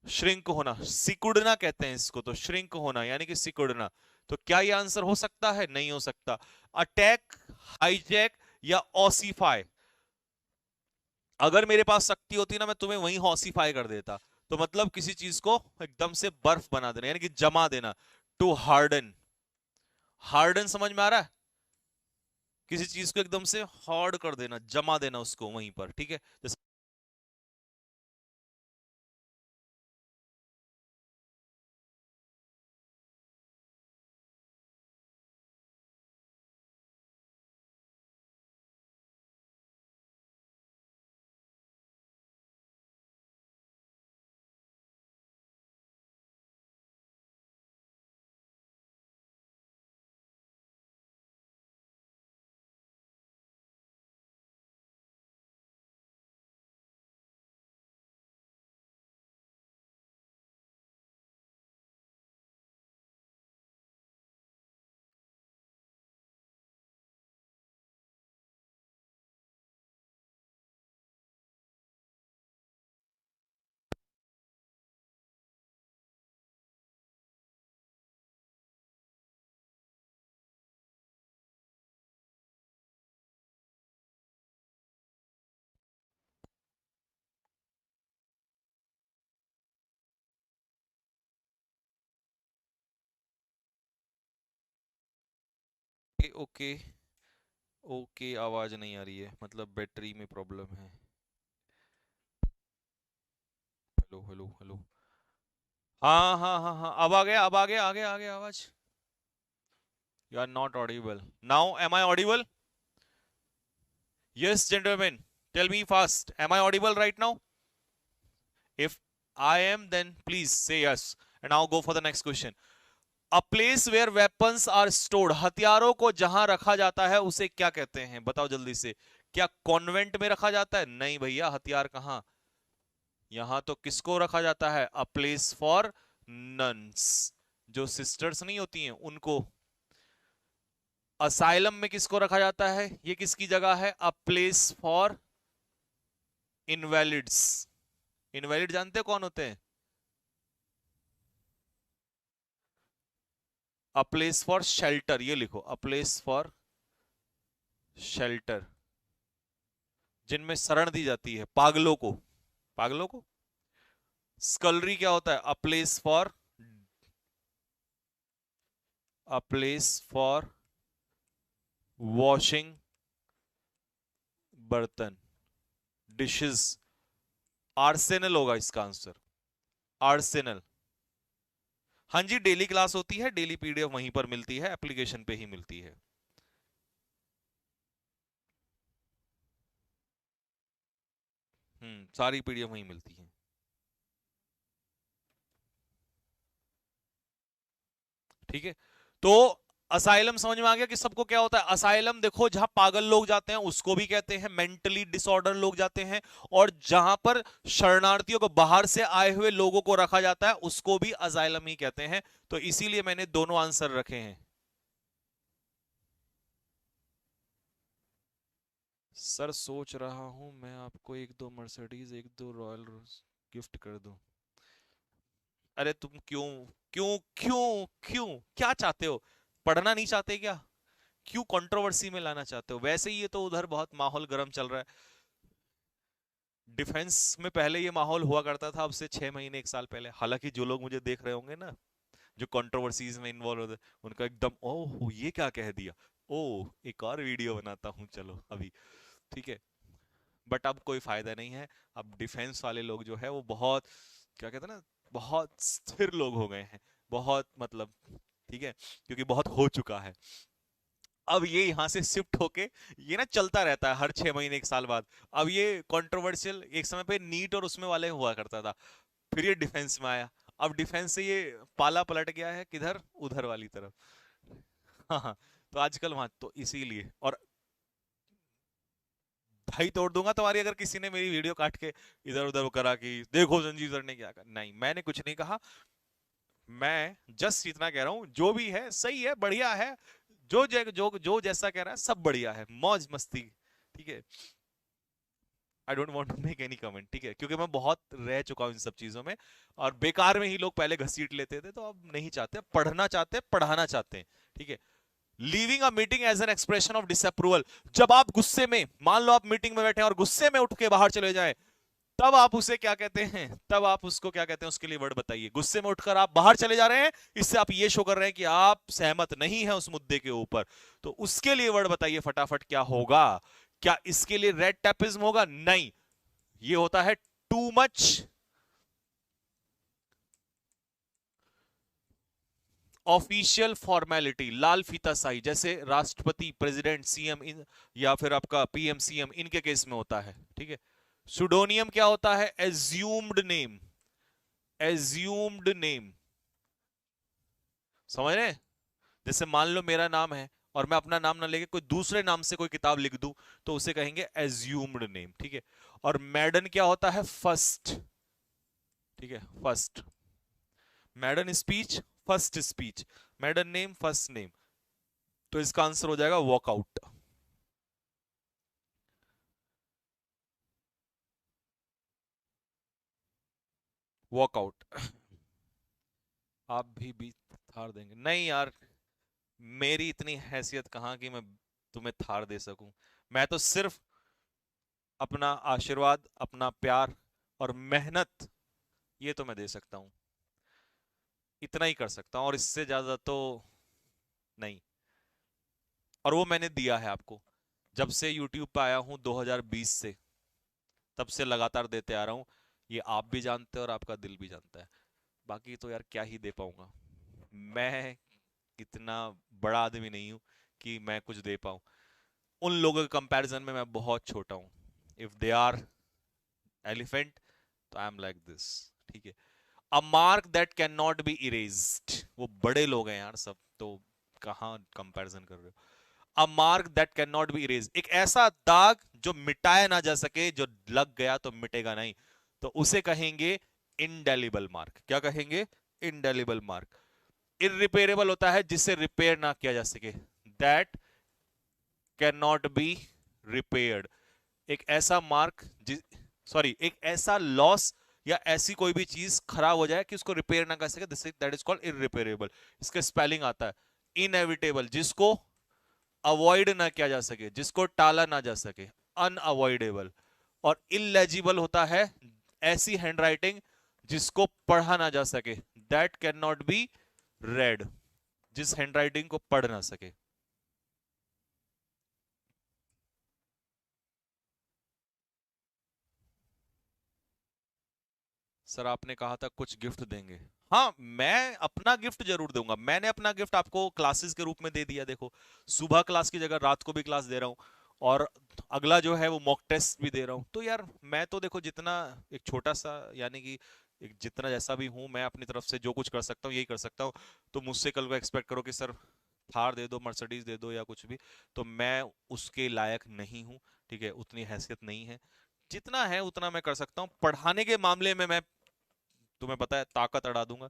Speaker 1: श्रिंक होना, सिकुड़ना कहते हैं इसको, तो श्रिंक होना यानी कि सिकुड़ना। तो क्या ये आंसर हो सकता है? नहीं हो सकता। अटैक, हाईजैक या ऑसीफाई, अगर मेरे पास शक्ति होती ना मैं तुम्हें वहीं हॉसीफाई कर देता। तो मतलब किसी चीज को एकदम से बर्फ बना देना, यानी कि जमा देना, टू हार्डन। हार्डन समझ में आ रहा है? किसी चीज को एकदम से हार्ड कर देना, जमा देना उसको वहीं पर, ठीक है, जैसे। ओके ओके ओके, आवाज नहीं आ रही है, मतलब बैटरी में प्रॉब्लम है। Hello hello hello. हाँ हाँ हाँ हाँ, अब आ गया, अब आ गया, आ गया, आ गया आवाज। You are not audible now, am I audible? Yes gentleman, tell me fast, am I audible right now? If I am, then please say yes. And now go for the next question. A place where weapons are stored, हथियारों को जहां रखा जाता है उसे क्या कहते हैं? बताओ जल्दी से। क्या कॉन्वेंट में रखा जाता है? नहीं भैया, हथियार कहां, यहां तो किसको रखा जाता है? अ प्लेस फॉर नन्स, जो सिस्टर्स नहीं होती हैं उनको। असाइलम में किसको रखा जाता है? ये किसकी जगह है? A place for invalids. Invalid जानते हो कौन होते हैं? अ प्लेस फॉर शेल्टर, ये लिखो, अ प्लेस फॉर शेल्टर, जिनमें शरण दी जाती है पागलों को। पागलों को। स्कलरी क्या होता है? A place for, a place for washing बर्तन, डिशेस, आर्सेनल होगा इसका आंसर, आर्सेनल। हाँ जी, डेली क्लास होती है, डेली पीडीएफ वहीं पर मिलती है, एप्लीकेशन पे ही मिलती है। सारी पीडीएफ वहीं मिलती है। ठीक है, तो असाइलम समझ में आ गया कि सबको क्या होता है। असाइलम देखो, जहां पागल लोग जाते हैं उसको भी कहते हैं, मेंटली डिसऑर्डर लोग जाते हैं, और जहां पर शरणार्थियों को, बाहर से आए हुए लोगों को रखा जाता है उसको भी असाइलम ही कहते हैं। तो इसीलिए मैंने दोनों आंसर रखे हैं। सर सोच रहा हूं मैं आपको एक दो मर्सिडीज, एक दो रॉयल गिफ्ट कर दूं। अरे तुम क्यों, क्यों क्यों क्यों क्या चाहते हो? पढ़ना नहीं चाहते क्या? क्यों कंट्रोवर्सी में लाना चाहते हो? वैसे ही ये तो उधर बहुत माहौल गर्म चल रहा है। डिफेंस में पहले ये माहौल हुआ करता था, अब से 6 महीने 1 साल पहले। हालांकि जो लोग मुझे देख रहे होंगे ना, जो कंट्रोवर्सीज में इन्वॉल्व होते, उनका एकदम ओह ये क्या कह दिया, ओह एक और वीडियो बनाता हूँ चलो अभी। ठीक है, बट अब कोई फायदा नहीं है। अब डिफेंस वाले लोग जो है वो बहुत, क्या कहते हैं ना, बहुत स्थिर लोग हो गए हैं, बहुत मतलब, ठीक है, क्योंकि बहुत हो चुका है। अब ये यहां से शिफ्ट होके, ये ना चलता रहता है हर 6 महीने 1 साल बाद। अब ये कंट्रोवर्शियल एक समय पे नीट और उसमें वाले हुआ करता था, फिर ये डिफेंस में आया। अब डिफेंस से ये पाला पलट गया है किधर, उधर वाली तरफ। हाँ हाँ, तो आजकल वहां तो इसीलिए, और भाई तोड़ दूंगा तुम्हारी अगर किसी ने मेरी वीडियो काट के इधर उधर करा कि देखो संजीव सर ने क्या कहा। नहीं, मैंने कुछ नहीं कहा। मैं जस्ट इतना कह रहा हूं, जो भी है सही है, बढ़िया है। जो जैसा कह रहा है सब बढ़िया है, मौज मस्ती। ठीक है, I don't want to make any comment, ठीक है, क्योंकि मैं बहुत रह चुका हूं इन सब चीजों में। और बेकार में ही लोग पहले घसीट लेते थे, तो अब नहीं चाहते, पढ़ना चाहते, पढ़ाना चाहते हैं। ठीक है, leaving a meeting as an expression of disapproval. जब आप गुस्से में, मान लो आप मीटिंग में बैठे हैं और गुस्से में उठ के बाहर चले जाए, तब आप उसे क्या कहते हैं, तब आप उसको क्या कहते हैं, उसके लिए वर्ड बताइए। गुस्से में उठकर आप बाहर चले जा रहे हैं, इससे आप ये शो कर रहे हैं कि आप सहमत नहीं है उस मुद्दे के ऊपर। तो उसके लिए वर्ड बताइए फटाफट, क्या होगा? क्या इसके लिए रेड टैपिज्म होगा? नहीं, ये होता है टू मच ऑफिशियल फॉर्मेलिटी, लाल फीता साई, जैसे राष्ट्रपति, प्रेसिडेंट, सीएम, इन या फिर आपका पीएम सीएम, इनके केस में होता है। ठीक है, सुडोनियम क्या होता है? एज्यूम्ड नेम, एज्यूम्ड नेम, समझ रहे हैं? जैसे मान लो मेरा नाम है और मैं अपना नाम ना लेके कोई दूसरे नाम से कोई किताब लिख दूं, तो उसे कहेंगे एज्यूम्ड नेम। ठीक है, और मैडन क्या होता है? फर्स्ट। ठीक है, first, मैडन speech, first speech, मैडन name, first name. तो इसका आंसर हो जाएगा वॉकआउट। वॉकआउट। आप भी बीच थार देंगे? नहीं यार, मेरी इतनी हैसियत कहाँ कि मैं तुम्हें थार दे सकूं। मैं तो सिर्फ अपना आशीर्वाद, अपना प्यार और मेहनत, ये तो मैं दे सकता हूं। इतना ही कर सकता हूं, और इससे ज्यादा तो नहीं। और वो मैंने दिया है आपको, जब से YouTube पे आया हूं 2020 से, तब से लगातार देते आ रहा हूं। ये आप भी जानते हैं और आपका दिल भी जानता है। बाकी तो यार क्या ही दे पाऊंगा, मैं इतना बड़ा आदमी नहीं हूं कि मैं कुछ दे पाऊं। उन लोगों के कंपैरिजन में मैं बहुत छोटा हूं। इफ दे आर एलिफेंट, तो आई एम लाइक दिस। ठीक है, a mark that can not be erased, वो बड़े लोग हैं यार सब, तो कहां कंपैरिजन कर रहे हो? A mark that can not be erase, एक ऐसा दाग जो मिटाया ना जा सके, जो लग गया तो मिटेगा नहीं, तो उसे कहेंगे इनडेलिबल मार्क। क्या कहेंगे? Indelible mark. इरिपेयरेबल होता है जिसे रिपेयर ना किया जा सके, that can not be repaired. एक ऐसा मार्क, सॉरी, एक ऐसा लॉस या ऐसी कोई भी चीज खराब हो जाए कि उसको रिपेयर ना कर सके, this that is called irreparable. इसका स्पेलिंग आता है इनएविटेबल, जिसको अवॉइड ना किया जा सके, जिसको टाला ना जा सके, अनअवॉइडेबल। और इलेजिबल होता है ऐसी हैंडराइटिंग जिसको पढ़ा ना जा सके, that can not be red, जिस हैंडराइटिंग को पढ़ ना सके। सर आपने कहा था कुछ गिफ्ट देंगे। हाँ, मैं अपना गिफ्ट जरूर दूंगा। मैंने अपना गिफ्ट आपको क्लासेस के रूप में दे दिया। देखो, सुबह क्लास की जगह रात को भी क्लास दे रहा हूँ, और अगला जो है वो मॉक टेस्ट भी दे रहा हूँ। तो यार मैं तो देखो जितना एक छोटा सा, यानी कि एक जितना जैसा भी हूँ, मैं अपनी तरफ से जो कुछ कर सकता हूँ यही कर सकता हूँ। तो मुझसे कल को एक्सपेक्ट करो कि सर थार दे दो, मर्सिडीज दे दो या कुछ भी, तो मैं उसके लायक नहीं हूँ। ठीक है, उतनी हैसियत नहीं है। जितना है उतना मैं कर सकता हूँ। पढ़ाने के मामले में मैं, तुम्हें पता है, ताकत अड़ा दूंगा।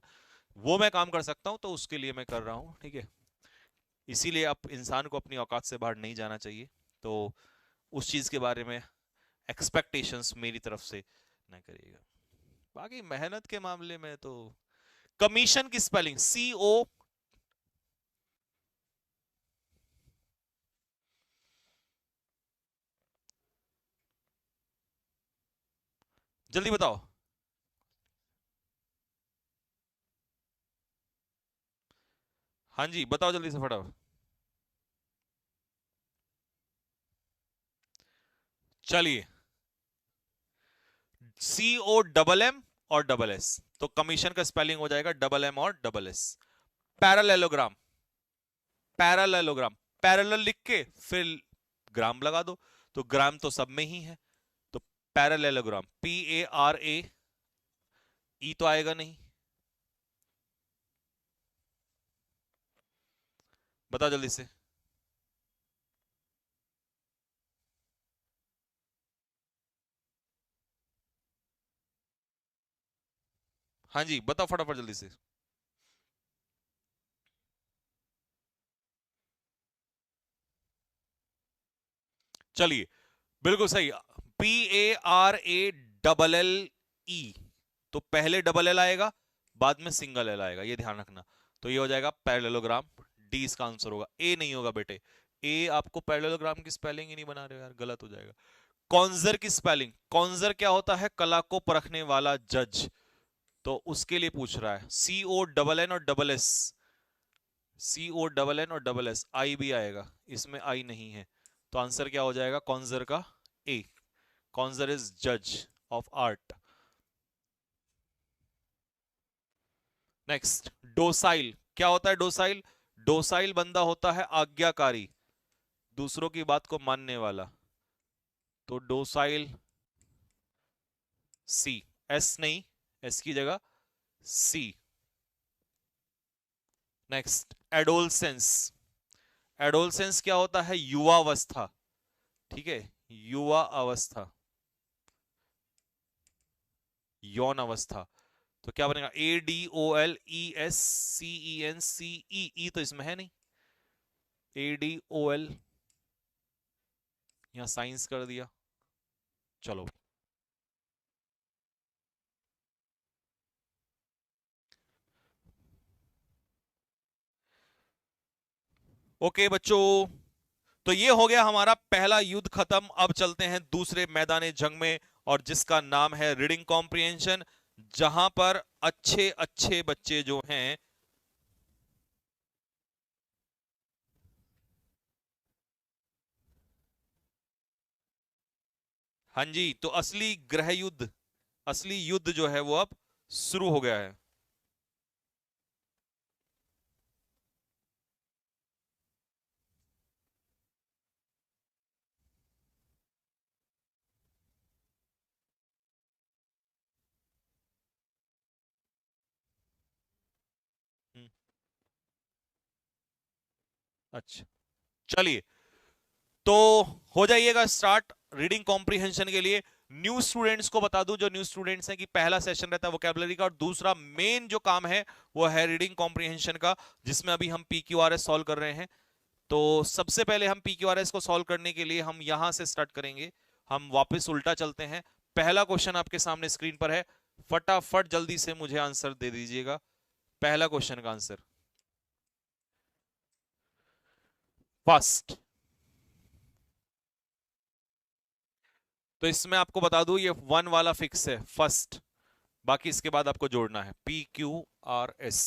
Speaker 1: वो मैं काम कर सकता हूँ, तो उसके लिए मैं कर रहा हूँ। ठीक है, इसीलिए अब इंसान को अपनी औकात से बाहर नहीं जाना चाहिए। तो उस चीज के बारे में एक्सपेक्टेशंस मेरी तरफ से ना करिएगा। बाकी मेहनत के मामले में तो, कमीशन की स्पेलिंग CO। जल्दी बताओ। हाँ जी, बताओ जल्दी से फटाफट। चलिए, COMM और SS, तो कमीशन का स्पेलिंग हो जाएगा MM और SS। पैरेललोग्राम, पैरेललोग्राम, पैरेलल लिख के फिर ग्राम लगा दो, तो ग्राम तो सब में ही है। तो पैरेललोग्राम, PARAE तो आएगा नहीं। बताओ जल्दी से। हाँ जी, बताओ फटाफट जल्दी से। चलिए, बिल्कुल सही। PARALLE, तो पहले डबल एल आएगा, बाद में सिंगल एल आएगा, ये ध्यान रखना। तो ये हो जाएगा पैरेललोग्राम। डी इसका आंसर होगा, ए नहीं होगा बेटे। ए आपको पैरेललोग्राम की स्पेलिंग ही नहीं बना रहे हो यार, गलत हो जाएगा। कॉन्जर की स्पेलिंग, कॉन्जर क्या होता है? कला को परखने वाला जज। तो उसके लिए पूछ रहा है। CONN और SS, CONN और SS, आई भी आएगा, इसमें आई नहीं है। तो आंसर क्या हो जाएगा कॉन्जर का? ए। कॉन्जर इज जज ऑफ आर्ट। नेक्स्ट, डोसाइल क्या होता है? डोसाइल, डोसाइल बंदा होता है आज्ञाकारी, दूसरों की बात को मानने वाला। तो डोसाइल, सी। एस नहीं, एस की जगह सी। Next, adolescence. एडोलसेंस क्या होता है? युवावस्था। ठीक है, युवा अवस्था, यौन अवस्था। तो क्या बनेगा? ADOLESCENCE, ई तो इसमें है नहीं। ADOL, यहां साइंस कर दिया। चलो, ओके बच्चों, तो ये हो गया हमारा पहला युद्ध खत्म। अब चलते हैं दूसरे मैदान जंग में, और जिसका नाम है रीडिंग कॉम्प्रिहेंशन, जहां पर अच्छे अच्छे बच्चे जो हैं। हाँ जी, तो असली गृह युद्ध, असली युद्ध जो है वो अब शुरू हो गया है। हम्म, अच्छा, चलिए, तो हो जाइएगा स्टार्ट रीडिंग कॉम्प्रिहेंशन के लिए। न्यू स्टूडेंट्स को बता दूं, जो न्यू स्टूडेंट्स हैं, कि पहला सेशन रहता है वोकैबुलरी का, और दूसरा मेन जो काम है वो है रीडिंग कॉम्प्रिहेंशन का, जिसमें अभी हम PQRS सॉल्व कर रहे हैं। तो सबसे पहले हम PQRS को सॉल्व करने के लिए हम यहां से स्टार्ट करेंगे। हम वापस उल्टा चलते हैं। पहला क्वेश्चन आपके सामने स्क्रीन पर है, फटाफट जल्दी से मुझे आंसर दे दीजिएगा। पहला क्वेश्चन का आंसर फर्स्ट। तो इसमें आपको बता दूं, ये वन वाला फिक्स है, फर्स्ट। बाकी इसके बाद आपको जोड़ना है PQRS।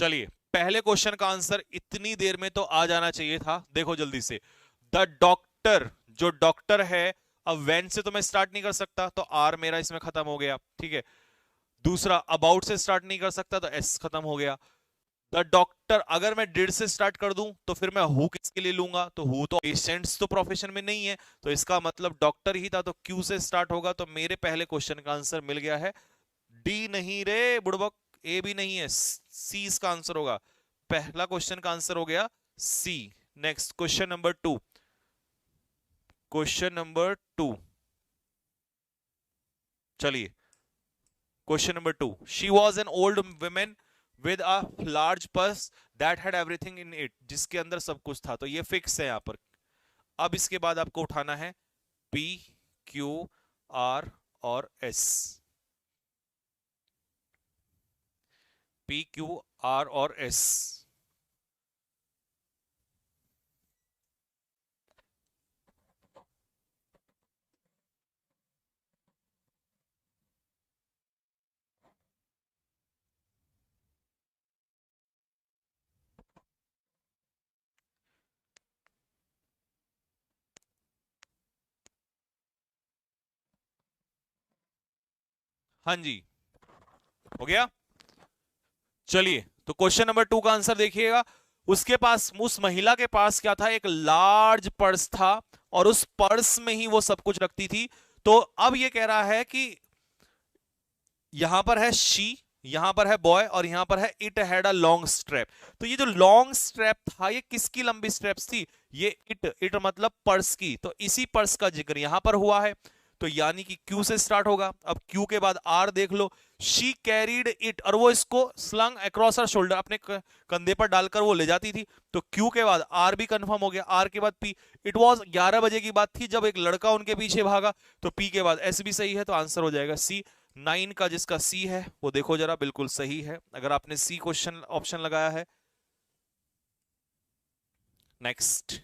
Speaker 1: चलिए, पहले क्वेश्चन का आंसर इतनी देर में तो आ जाना चाहिए था। देखो जल्दी से, द डॉक्टर, जो डॉक्टर है, अब वेन से तो मैं स्टार्ट नहीं कर सकता, तो आर मेरा इसमें खत्म हो गया, ठीक है। दूसरा, अबाउट से स्टार्ट नहीं कर सकता, तो एस खत्म हो गया। द डॉक्टर, अगर मैं डिड से स्टार्ट कर दूं तो फिर मैं हु किसके लिए लूंगा, तो हु तो पेशेंट्स तो प्रोफेशन में नहीं है, तो इसका मतलब डॉक्टर ही था, तो क्यू से स्टार्ट होगा। तो मेरे पहले क्वेश्चन का आंसर मिल गया है। डी नहीं रे बुड़बक, ए भी नहीं है, सी इसका आंसर होगा। पहला क्वेश्चन का आंसर हो गया C. Next question number 2। Question number 2, चलिए question number 2। She was an old women with a large purse that had everything in it, जिसके अंदर सब कुछ था, तो ये फिक्स है यहां पर। अब इसके बाद आपको उठाना है पी, क्यू, आर और एस। पी, क्यू, आर और एस। हाँ जी, हो गया। चलिए, तो क्वेश्चन नंबर 2 का आंसर देखिएगा। उसके पास, उस महिला के पास क्या था, एक लार्ज पर्स था, और उस पर्स में ही वो सब कुछ रखती थी। तो अब ये कह रहा है कि यहां पर है शी, यहां पर है बॉय, और यहां पर है it had a long strap. तो ये जो लॉन्ग स्ट्रैप था, ये किसकी लंबी स्ट्रैप्स थी, ये इट मतलब पर्स की, तो इसी पर्स का जिक्र यहां पर हुआ है। तो यानी कि क्यू से स्टार्ट होगा। अब क्यू के बाद आर देख लो, शी कैरीड इट, और वो इसको स्लंग अक्रॉस हर शोल्डर, अपने कंधे पर डालकर वो ले जाती थी। तो क्यू के बाद आर भी कंफर्म हो गया। आर के बाद पी। इट वॉज 11 बजे की बात थी जब एक लड़का उनके पीछे भागा। तो पी के बाद एस भी सही है, तो आंसर हो जाएगा सी। 9 का जिसका सी है वो देखो जरा, बिल्कुल सही है अगर आपने सी क्वेश्चन ऑप्शन लगाया है। नेक्स्ट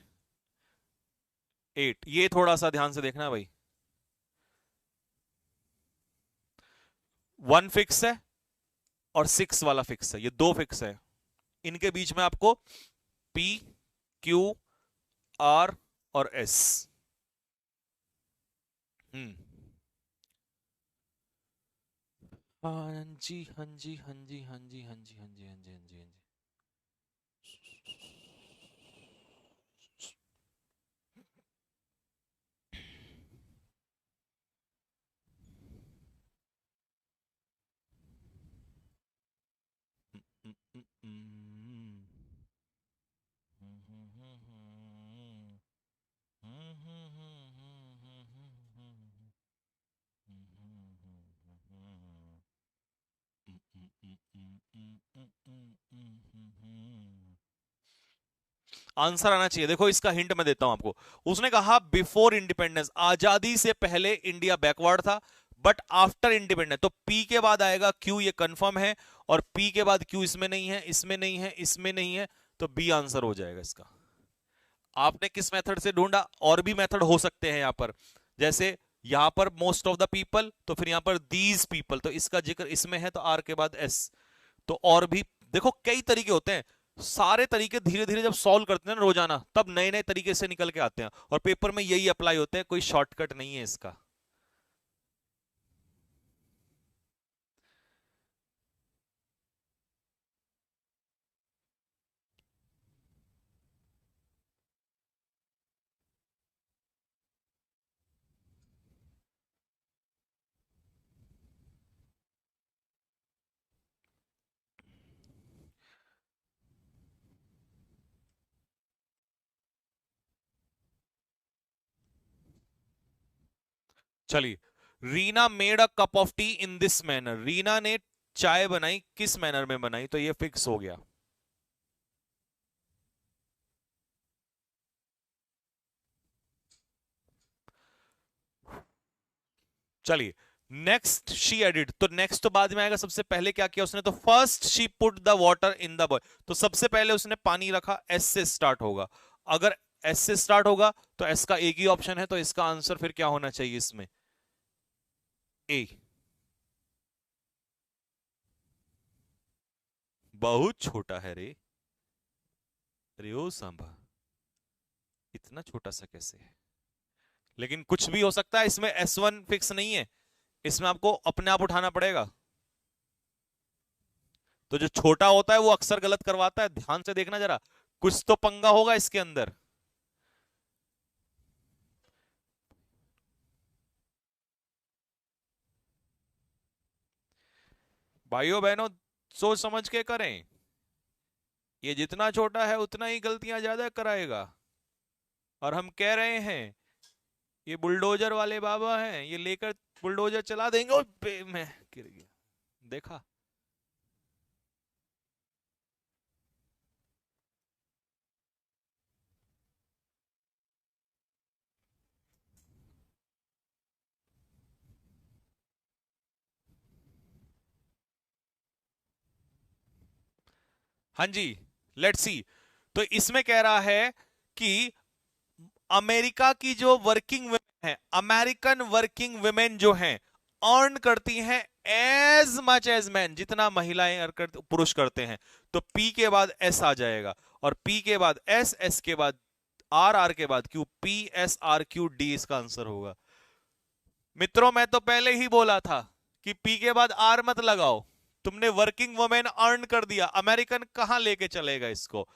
Speaker 1: 8, ये थोड़ा सा ध्यान से देखना भाई। 1 फिक्स है और 6 वाला फिक्स है, ये दो फिक्स है। इनके बीच में आपको पी, क्यू, आर और एस। हम्म, हाँ जी, हाँ जी, हाँ जी, हाँ जी, हाँ जी, हाँ जी, हाँ जी, हाँ जी, हाँ जी। हम्म, हम्म, हम्म, आंसर आना चाहिए। देखो इसका हिंट मैं देता हूं आपको। उसने कहा बिफोर इंडिपेंडेंस, आजादी से पहले इंडिया बैकवर्ड था, बट आफ्टर इंडिपेंडेंस, तो पी के बाद आएगा क्यू, ये कंफर्म है। और पी के बाद क्यू इसमें नहीं है, इसमें नहीं है, इसमें नहीं है, तो बी आंसर हो जाएगा इसका। आपने किस मेथड से ढूंढा, और भी मेथड हो सकते हैं यहां पर, जैसे यहां पर मोस्ट ऑफ द पीपल, तो फिर यहां पर दीज पीपल, तो इसका जिक्र इसमें है, तो आर के बाद एस। तो और भी देखो कई तरीके होते हैं, सारे तरीके धीरे धीरे जब सॉल्व करते हैं ना रोजाना, तब नए नए तरीके से निकल के आते हैं, और पेपर में यही अप्लाई होते हैं, कोई शॉर्टकट नहीं है इसका। चलिए, Reena made a cup of T in this manner, Reena ने चाय बनाई किस मैनर में बनाई, तो ये फिक्स हो गया। चलिए, नेक्स्ट शी एडिड, तो नेक्स्ट तो बाद में आएगा, सबसे पहले क्या किया उसने, तो first she put the water in the boy, तो सबसे पहले उसने पानी रखा, एस से स्टार्ट होगा। अगर एस से स्टार्ट होगा तो एस का एक ही ऑप्शन है, तो इसका आंसर फिर क्या होना चाहिए इसमें, ए। बहुत छोटा है रे। अरे ओ सांभा, इतना छोटा सा कैसे है? लेकिन कुछ भी हो सकता है इसमें, S1 फिक्स नहीं है, इसमें आपको अपने आप उठाना पड़ेगा। तो जो छोटा होता है वो अक्सर गलत करवाता है, ध्यान से देखना जरा, कुछ तो पंगा होगा इसके अंदर। भाइयों बहनों, सोच समझ के करें। ये जितना छोटा है उतना ही गलतियां ज्यादा कराएगा। और हम कह रहे हैं, ये बुलडोजर वाले बाबा हैं, ये लेकर बुलडोजर चला देंगे। और मैं गिर गया, देखा? हाँ जी, लेट्स सी। तो इसमें कह रहा है कि अमेरिका की जो वर्किंग वुमेन है, अमेरिकन वर्किंग वुमेन जो हैं, अर्न करती हैं एज मच एज मैन, जितना महिलाएं पुरुष करते हैं। तो पी के बाद एस आ जाएगा, और पी के बाद एस, एस के बाद आर, आर के बाद Q, P S R Q D इसका आंसर होगा। मित्रों, मैं तो पहले ही बोला था कि पी के बाद आर मत लगाओ। तुमने वर्किंग वुमेन अर्न कर दिया, अमेरिकन कहां लेके चलेगा इसको?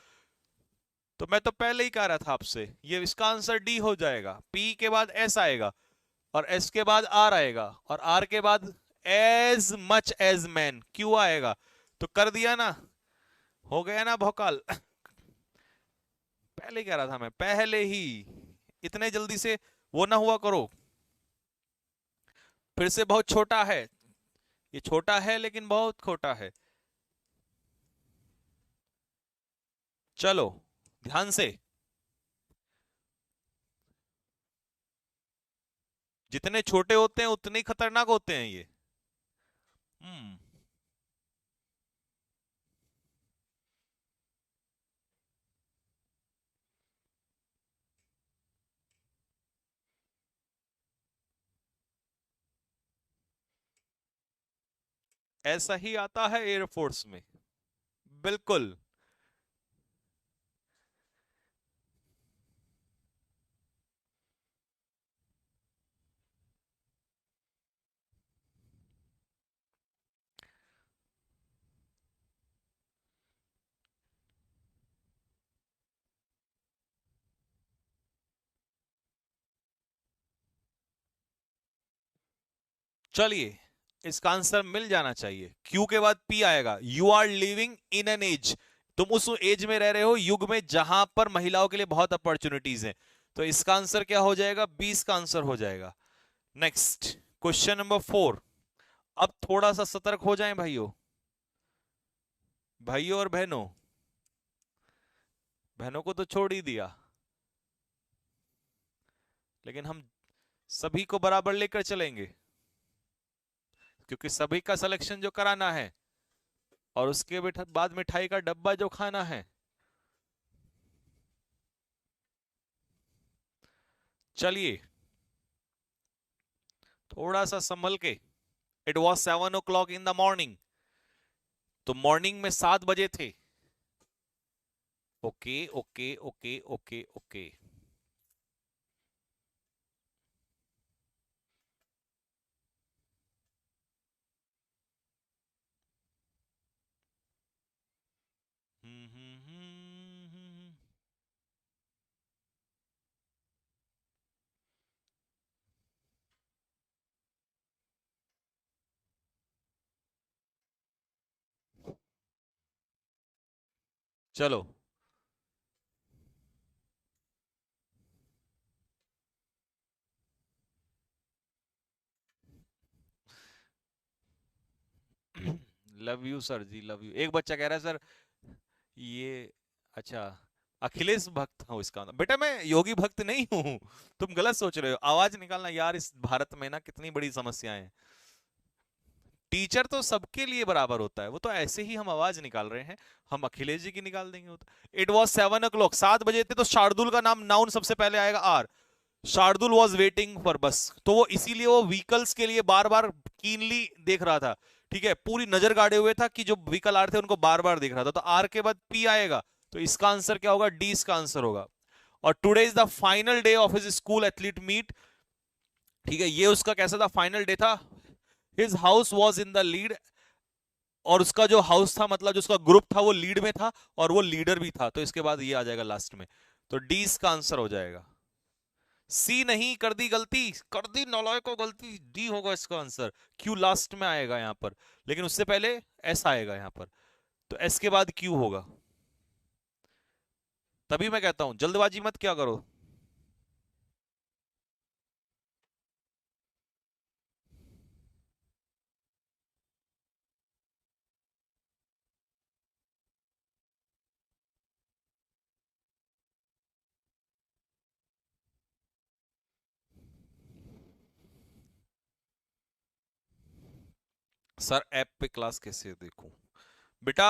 Speaker 1: तो मैं तो पहले ही कह रहा था आपसे, ये इसका आंसर डी हो जाएगा। पी के बाद एस आएगा, और एस के बाद आर आएगा, और आर के बाद as much as man Q आएगा। तो कर दिया ना, हो गया ना भौकाल? पहले कह रहा था मैं, पहले ही। इतने जल्दी से वो ना हुआ करो। फिर से बहुत छोटा है, ये छोटा है लेकिन बहुत छोटा है। चलो ध्यान से, जितने छोटे होते हैं उतने ही खतरनाक होते हैं ये। हम्म। ऐसा ही आता है एयरफोर्स में, बिल्कुल। चलिए, इसका आंसर मिल जाना चाहिए। क्यू के बाद पी आएगा। You are living in an age, तुम उस एज में रह रहे हो, युग में, जहां पर महिलाओं के लिए बहुत अपॉर्चुनिटीज हैं। तो इसका आंसर क्या हो जाएगा? 20 का आंसर हो जाएगा। Next, question number 4। अब थोड़ा सा सतर्क हो जाएं भाइयों, भाइयों और बहनों। बहनों को तो छोड़ ही दिया, लेकिन हम सभी को बराबर लेकर चलेंगे, क्योंकि सभी का सिलेक्शन जो कराना है, और उसके बाद मिठाई का डब्बा जो खाना है। चलिए, थोड़ा सा संभल के। It was 7 o'clock in the morning, तो मॉर्निंग में 7 बजे थे। Okay okay okay okay okay. चलो, love you sir ji, love you. एक बच्चा कह रहा है, सर ये, अच्छा, अखिलेश भक्त हूँ इसका मतलब। बेटा, मैं योगी भक्त नहीं हूँ, तुम गलत सोच रहे हो। आवाज निकालना यार, इस भारत में ना कितनी बड़ी समस्याएं हैं। टीचर तो सबके लिए बराबर होता है, वो तो ऐसे ही हम आवाज निकाल रहे हैं, हम अखिलेश जी की निकाल देंगे। वो तो इट वॉज 7 o'clock, 7 बजे थे। तो शार्दुल का नाम, नाउन सबसे पहले आएगा, R. Shardul was waiting for bus, तो वो इसीलिए वो व्हीकल्स के लिए बार बार कीनली देख रहा था। ठीक है, पूरी नजर गाड़े हुए था कि जो व्हीकल आ रहे थे उनको बार बार देख रहा था। तो आर के बाद पी आएगा, तो इसका आंसर क्या होगा? डी इसका आंसर होगा। और today is the final day of his school athlete meet. ठीक है, ये उसका कैसा था? फाइनल डे था। His house was in the lead, और उसका जो हाउस था मतलब जो उसका ग्रुप था वो लीड में था, और वो लीडर भी था। तो इसके बाद ये आ जाएगा लास्ट में, तो डी इसका आंसर हो जाएगा। सी नहीं, कर दी गलती, कर दी नालायक को गलती, डी होगा इसका आंसर। क्यू लास्ट में आएगा यहां पर, लेकिन उससे पहले एस आएगा यहां पर, तो एस के बाद क्यू होगा। तभी मैं कहता हूं जल्दबाजी मत क्या करो। सर ऐप पे क्लास कैसे देखूं? बेटा,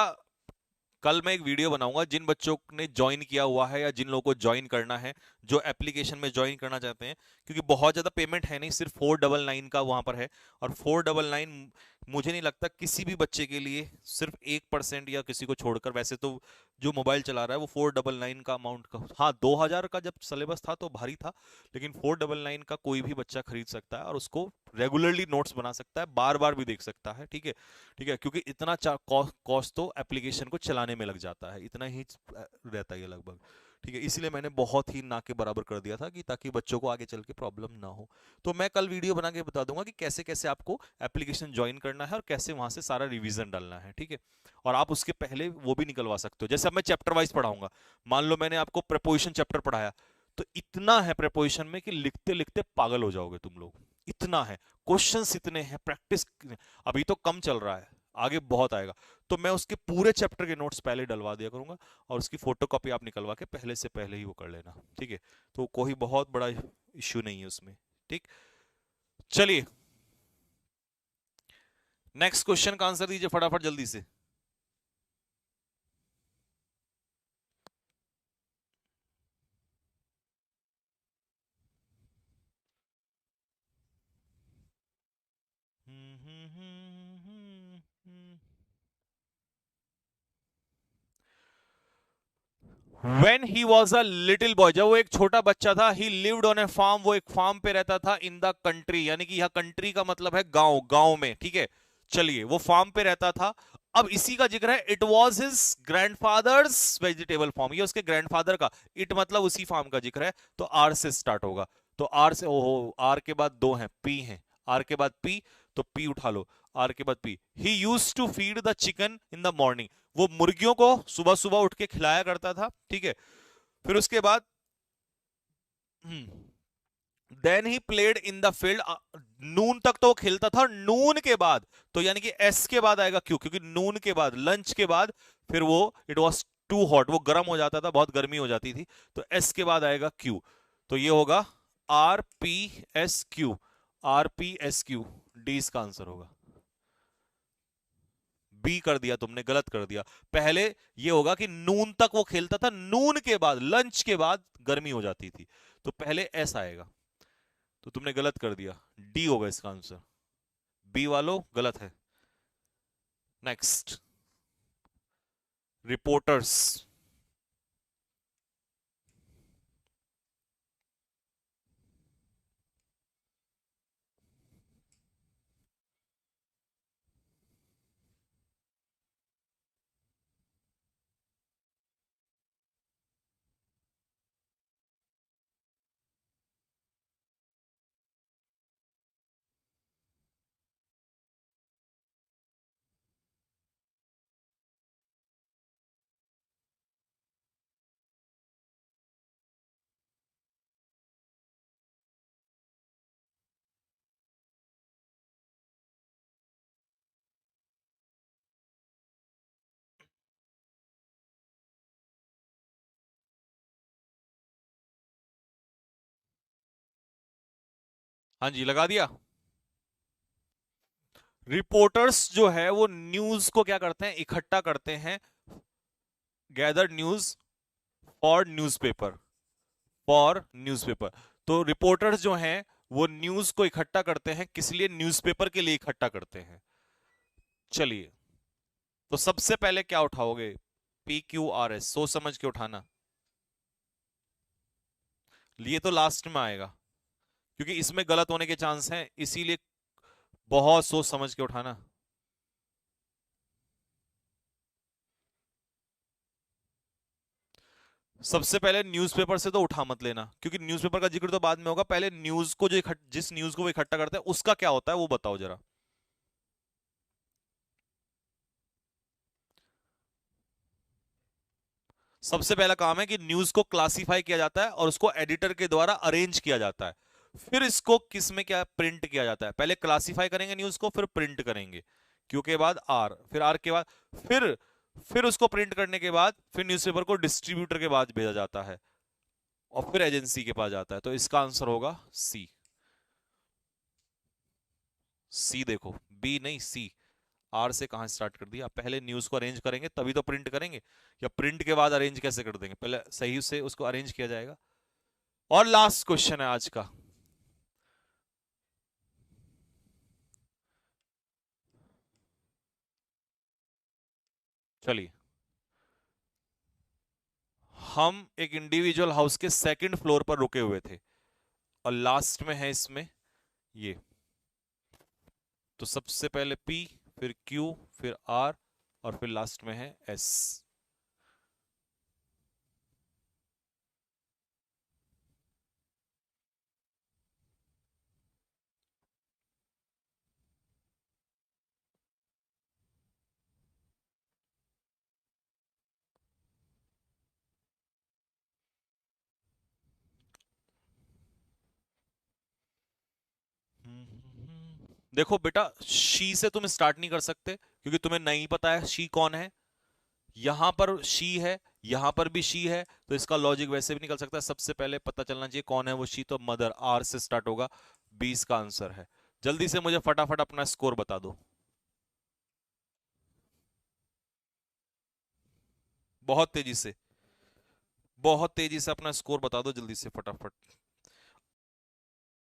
Speaker 1: कल मैं एक वीडियो बनाऊंगा जिन बच्चों ने ज्वाइन किया हुआ है या जिन लोगों को ज्वाइन करना है, जो एप्लीकेशन में ज्वाइन करना चाहते हैं, क्योंकि बहुत ज्यादा पेमेंट है नहीं, सिर्फ 499 का वहां पर है। और 499 मुझे नहीं लगता किसी भी बच्चे के लिए, सिर्फ 1% या किसी को छोड़कर, वैसे तो जो मोबाइल चला रहा है वो 499 का अमाउंट का, हाँ 2000 का जब सिलेबस था तो भारी था, लेकिन 499 का कोई भी बच्चा खरीद सकता है और उसको रेगुलरली नोट्स बना सकता है, बार बार भी देख सकता है। ठीक है, ठीक है, क्योंकि इतना कॉस्ट तो एप्लीकेशन को चलाने में लग जाता है, इतना ही रहता है लगभग। ठीक है, इसलिए मैंने बहुत ही ना के बराबर कर दिया था कि ताकि बच्चों को आगे चल के प्रॉब्लम ना हो। तो मैं कल वीडियो बना के बता दूंगा कि कैसे कैसे आपको एप्लीकेशन ज्वाइन करना है और कैसे वहां से सारा रिवीजन डालना है। ठीक है, और आप उसके पहले वो भी निकलवा सकते हो। जैसे अब मैं चैप्टर वाइज पढ़ाऊंगा, मान लो मैंने आपको प्रपोजिशन चैप्टर पढ़ाया, तो इतना है प्रपोजिशन में कि लिखते लिखते पागल हो जाओगे तुम लोग, इतना है, क्वेश्चंस इतने हैं, प्रैक्टिस अभी तो कम चल रहा है, आगे बहुत आएगा। तो मैं उसके पूरे चैप्टर के नोट्स पहले डलवा दिया करूंगा, और उसकी फोटोकॉपी आप निकलवा के पहले से पहले ही वो कर लेना। ठीक है, तो कोई बहुत बड़ा इश्यू नहीं है उसमें। ठीक, चलिए नेक्स्ट क्वेश्चन का आंसर दीजिए फटाफट जल्दी से। When he was a little boy, जब वो एक छोटा बच्चा था, he lived on a farm, वो एक फार्म पे रहता था, in the country, यानी कि यह कंट्री का मतलब है गांव, गांव में। ठीक है, चलिए वो फार्म पे रहता था। अब इसी का जिक्र है, it was his grandfather's vegetable farm, ये उसके ग्रैंडफादर का, इट मतलब उसी फार्म का जिक्र है, तो आर से स्टार्ट होगा। तो आर से, ओहो, आर के बाद दो हैं, पी हैं, आर के बाद पी, तो पी उठा लो, आर के बाद P. He use to feed the chicken in the morning, वो मुर्गियों को सुबह सुबह उठ के खिलाया करता था। ठीक है, फिर उसके बाद then he played in the field, noon तक तो वो खेलता था, नून के बाद, तो यानी कि एस के बाद आएगा क्यों, क्योंकि नून के बाद, लंच के बाद, फिर वो इट वॉज टू हॉट, वो गर्म हो जाता था, बहुत गर्मी हो जाती थी, तो एस के बाद आएगा क्यू। तो ये होगा R P S Q, R P S Q, D इसका आंसर होगा। बी कर दिया तुमने, गलत कर दिया। पहले ये होगा कि नून तक वो खेलता था, नून के बाद, लंच के बाद गर्मी हो जाती थी, तो पहले एस आएगा, तो तुमने गलत कर दिया, डी होगा इसका आंसर। बी वालों गलत है। Next, reporters. हाँ जी, लगा दिया। रिपोर्टर्स जो है वो न्यूज को क्या करते हैं, इकट्ठा करते हैं, gather news for newspaper, for newspaper. तो रिपोर्टर्स जो हैं वो न्यूज को इकट्ठा करते हैं, किस लिए? न्यूज़पेपर के लिए इकट्ठा करते हैं। चलिए, तो सबसे पहले क्या उठाओगे? पी क्यू आर एस, सोच समझ के उठाना। ये तो लास्ट में आएगा, क्योंकि इसमें गलत होने के चांस हैं, इसीलिए बहुत सोच समझ के उठाना। सबसे पहले न्यूज़पेपर से तो उठा मत लेना, क्योंकि न्यूज़पेपर का जिक्र तो बाद में होगा। पहले न्यूज को जो जिस न्यूज को वो इकट्ठा करता है उसका क्या होता है वो बताओ जरा। सबसे पहला काम है कि न्यूज को क्लासिफाई किया जाता है और उसको एडिटर के द्वारा अरेंज किया जाता है। फिर इसको किस में क्या प्रिंट किया जाता है? पहले क्लासिफाई करेंगे न्यूज को, फिर प्रिंट करेंगे। क्यू के बाद आर, फिर आर के बाद फिर फिर उसको प्रिंट करने के बाद फिर न्यूज़पेपर को डिस्ट्रीब्यूटर के पास भेजा जाता है और फिर एजेंसी के पास जाता है। तो इसका आंसर होगा सी। सी देखो, बी नहीं सी। आर से कहां स्टार्ट कर दिया? पहले न्यूज को अरेंज करेंगे तभी तो प्रिंट करेंगे, या प्रिंट के बाद अरेंज कैसे कर देंगे? पहले सही से उसको अरेंज किया जाएगा। और लास्ट क्वेश्चन है आज का। चलिए, हम एक इंडिविजुअल हाउस के सेकंड फ्लोर पर रुके हुए थे और लास्ट में है इसमें ये। तो सबसे पहले पी, फिर क्यू, फिर आर, और फिर लास्ट में है एस। देखो बेटा, शी से तुम स्टार्ट नहीं कर सकते क्योंकि तुम्हें नहीं पता है शी कौन है। यहां पर शी है, यहां पर भी शी है, तो इसका लॉजिक वैसे भी निकल सकता है। सबसे पहले पता चलना चाहिए कौन है वो शी, तो मदर, आर से स्टार्ट होगा। 20 का आंसर है। जल्दी से मुझे फटाफट अपना स्कोर बता दो। बहुत तेजी से, बहुत तेजी से अपना स्कोर बता दो जल्दी से फटाफट।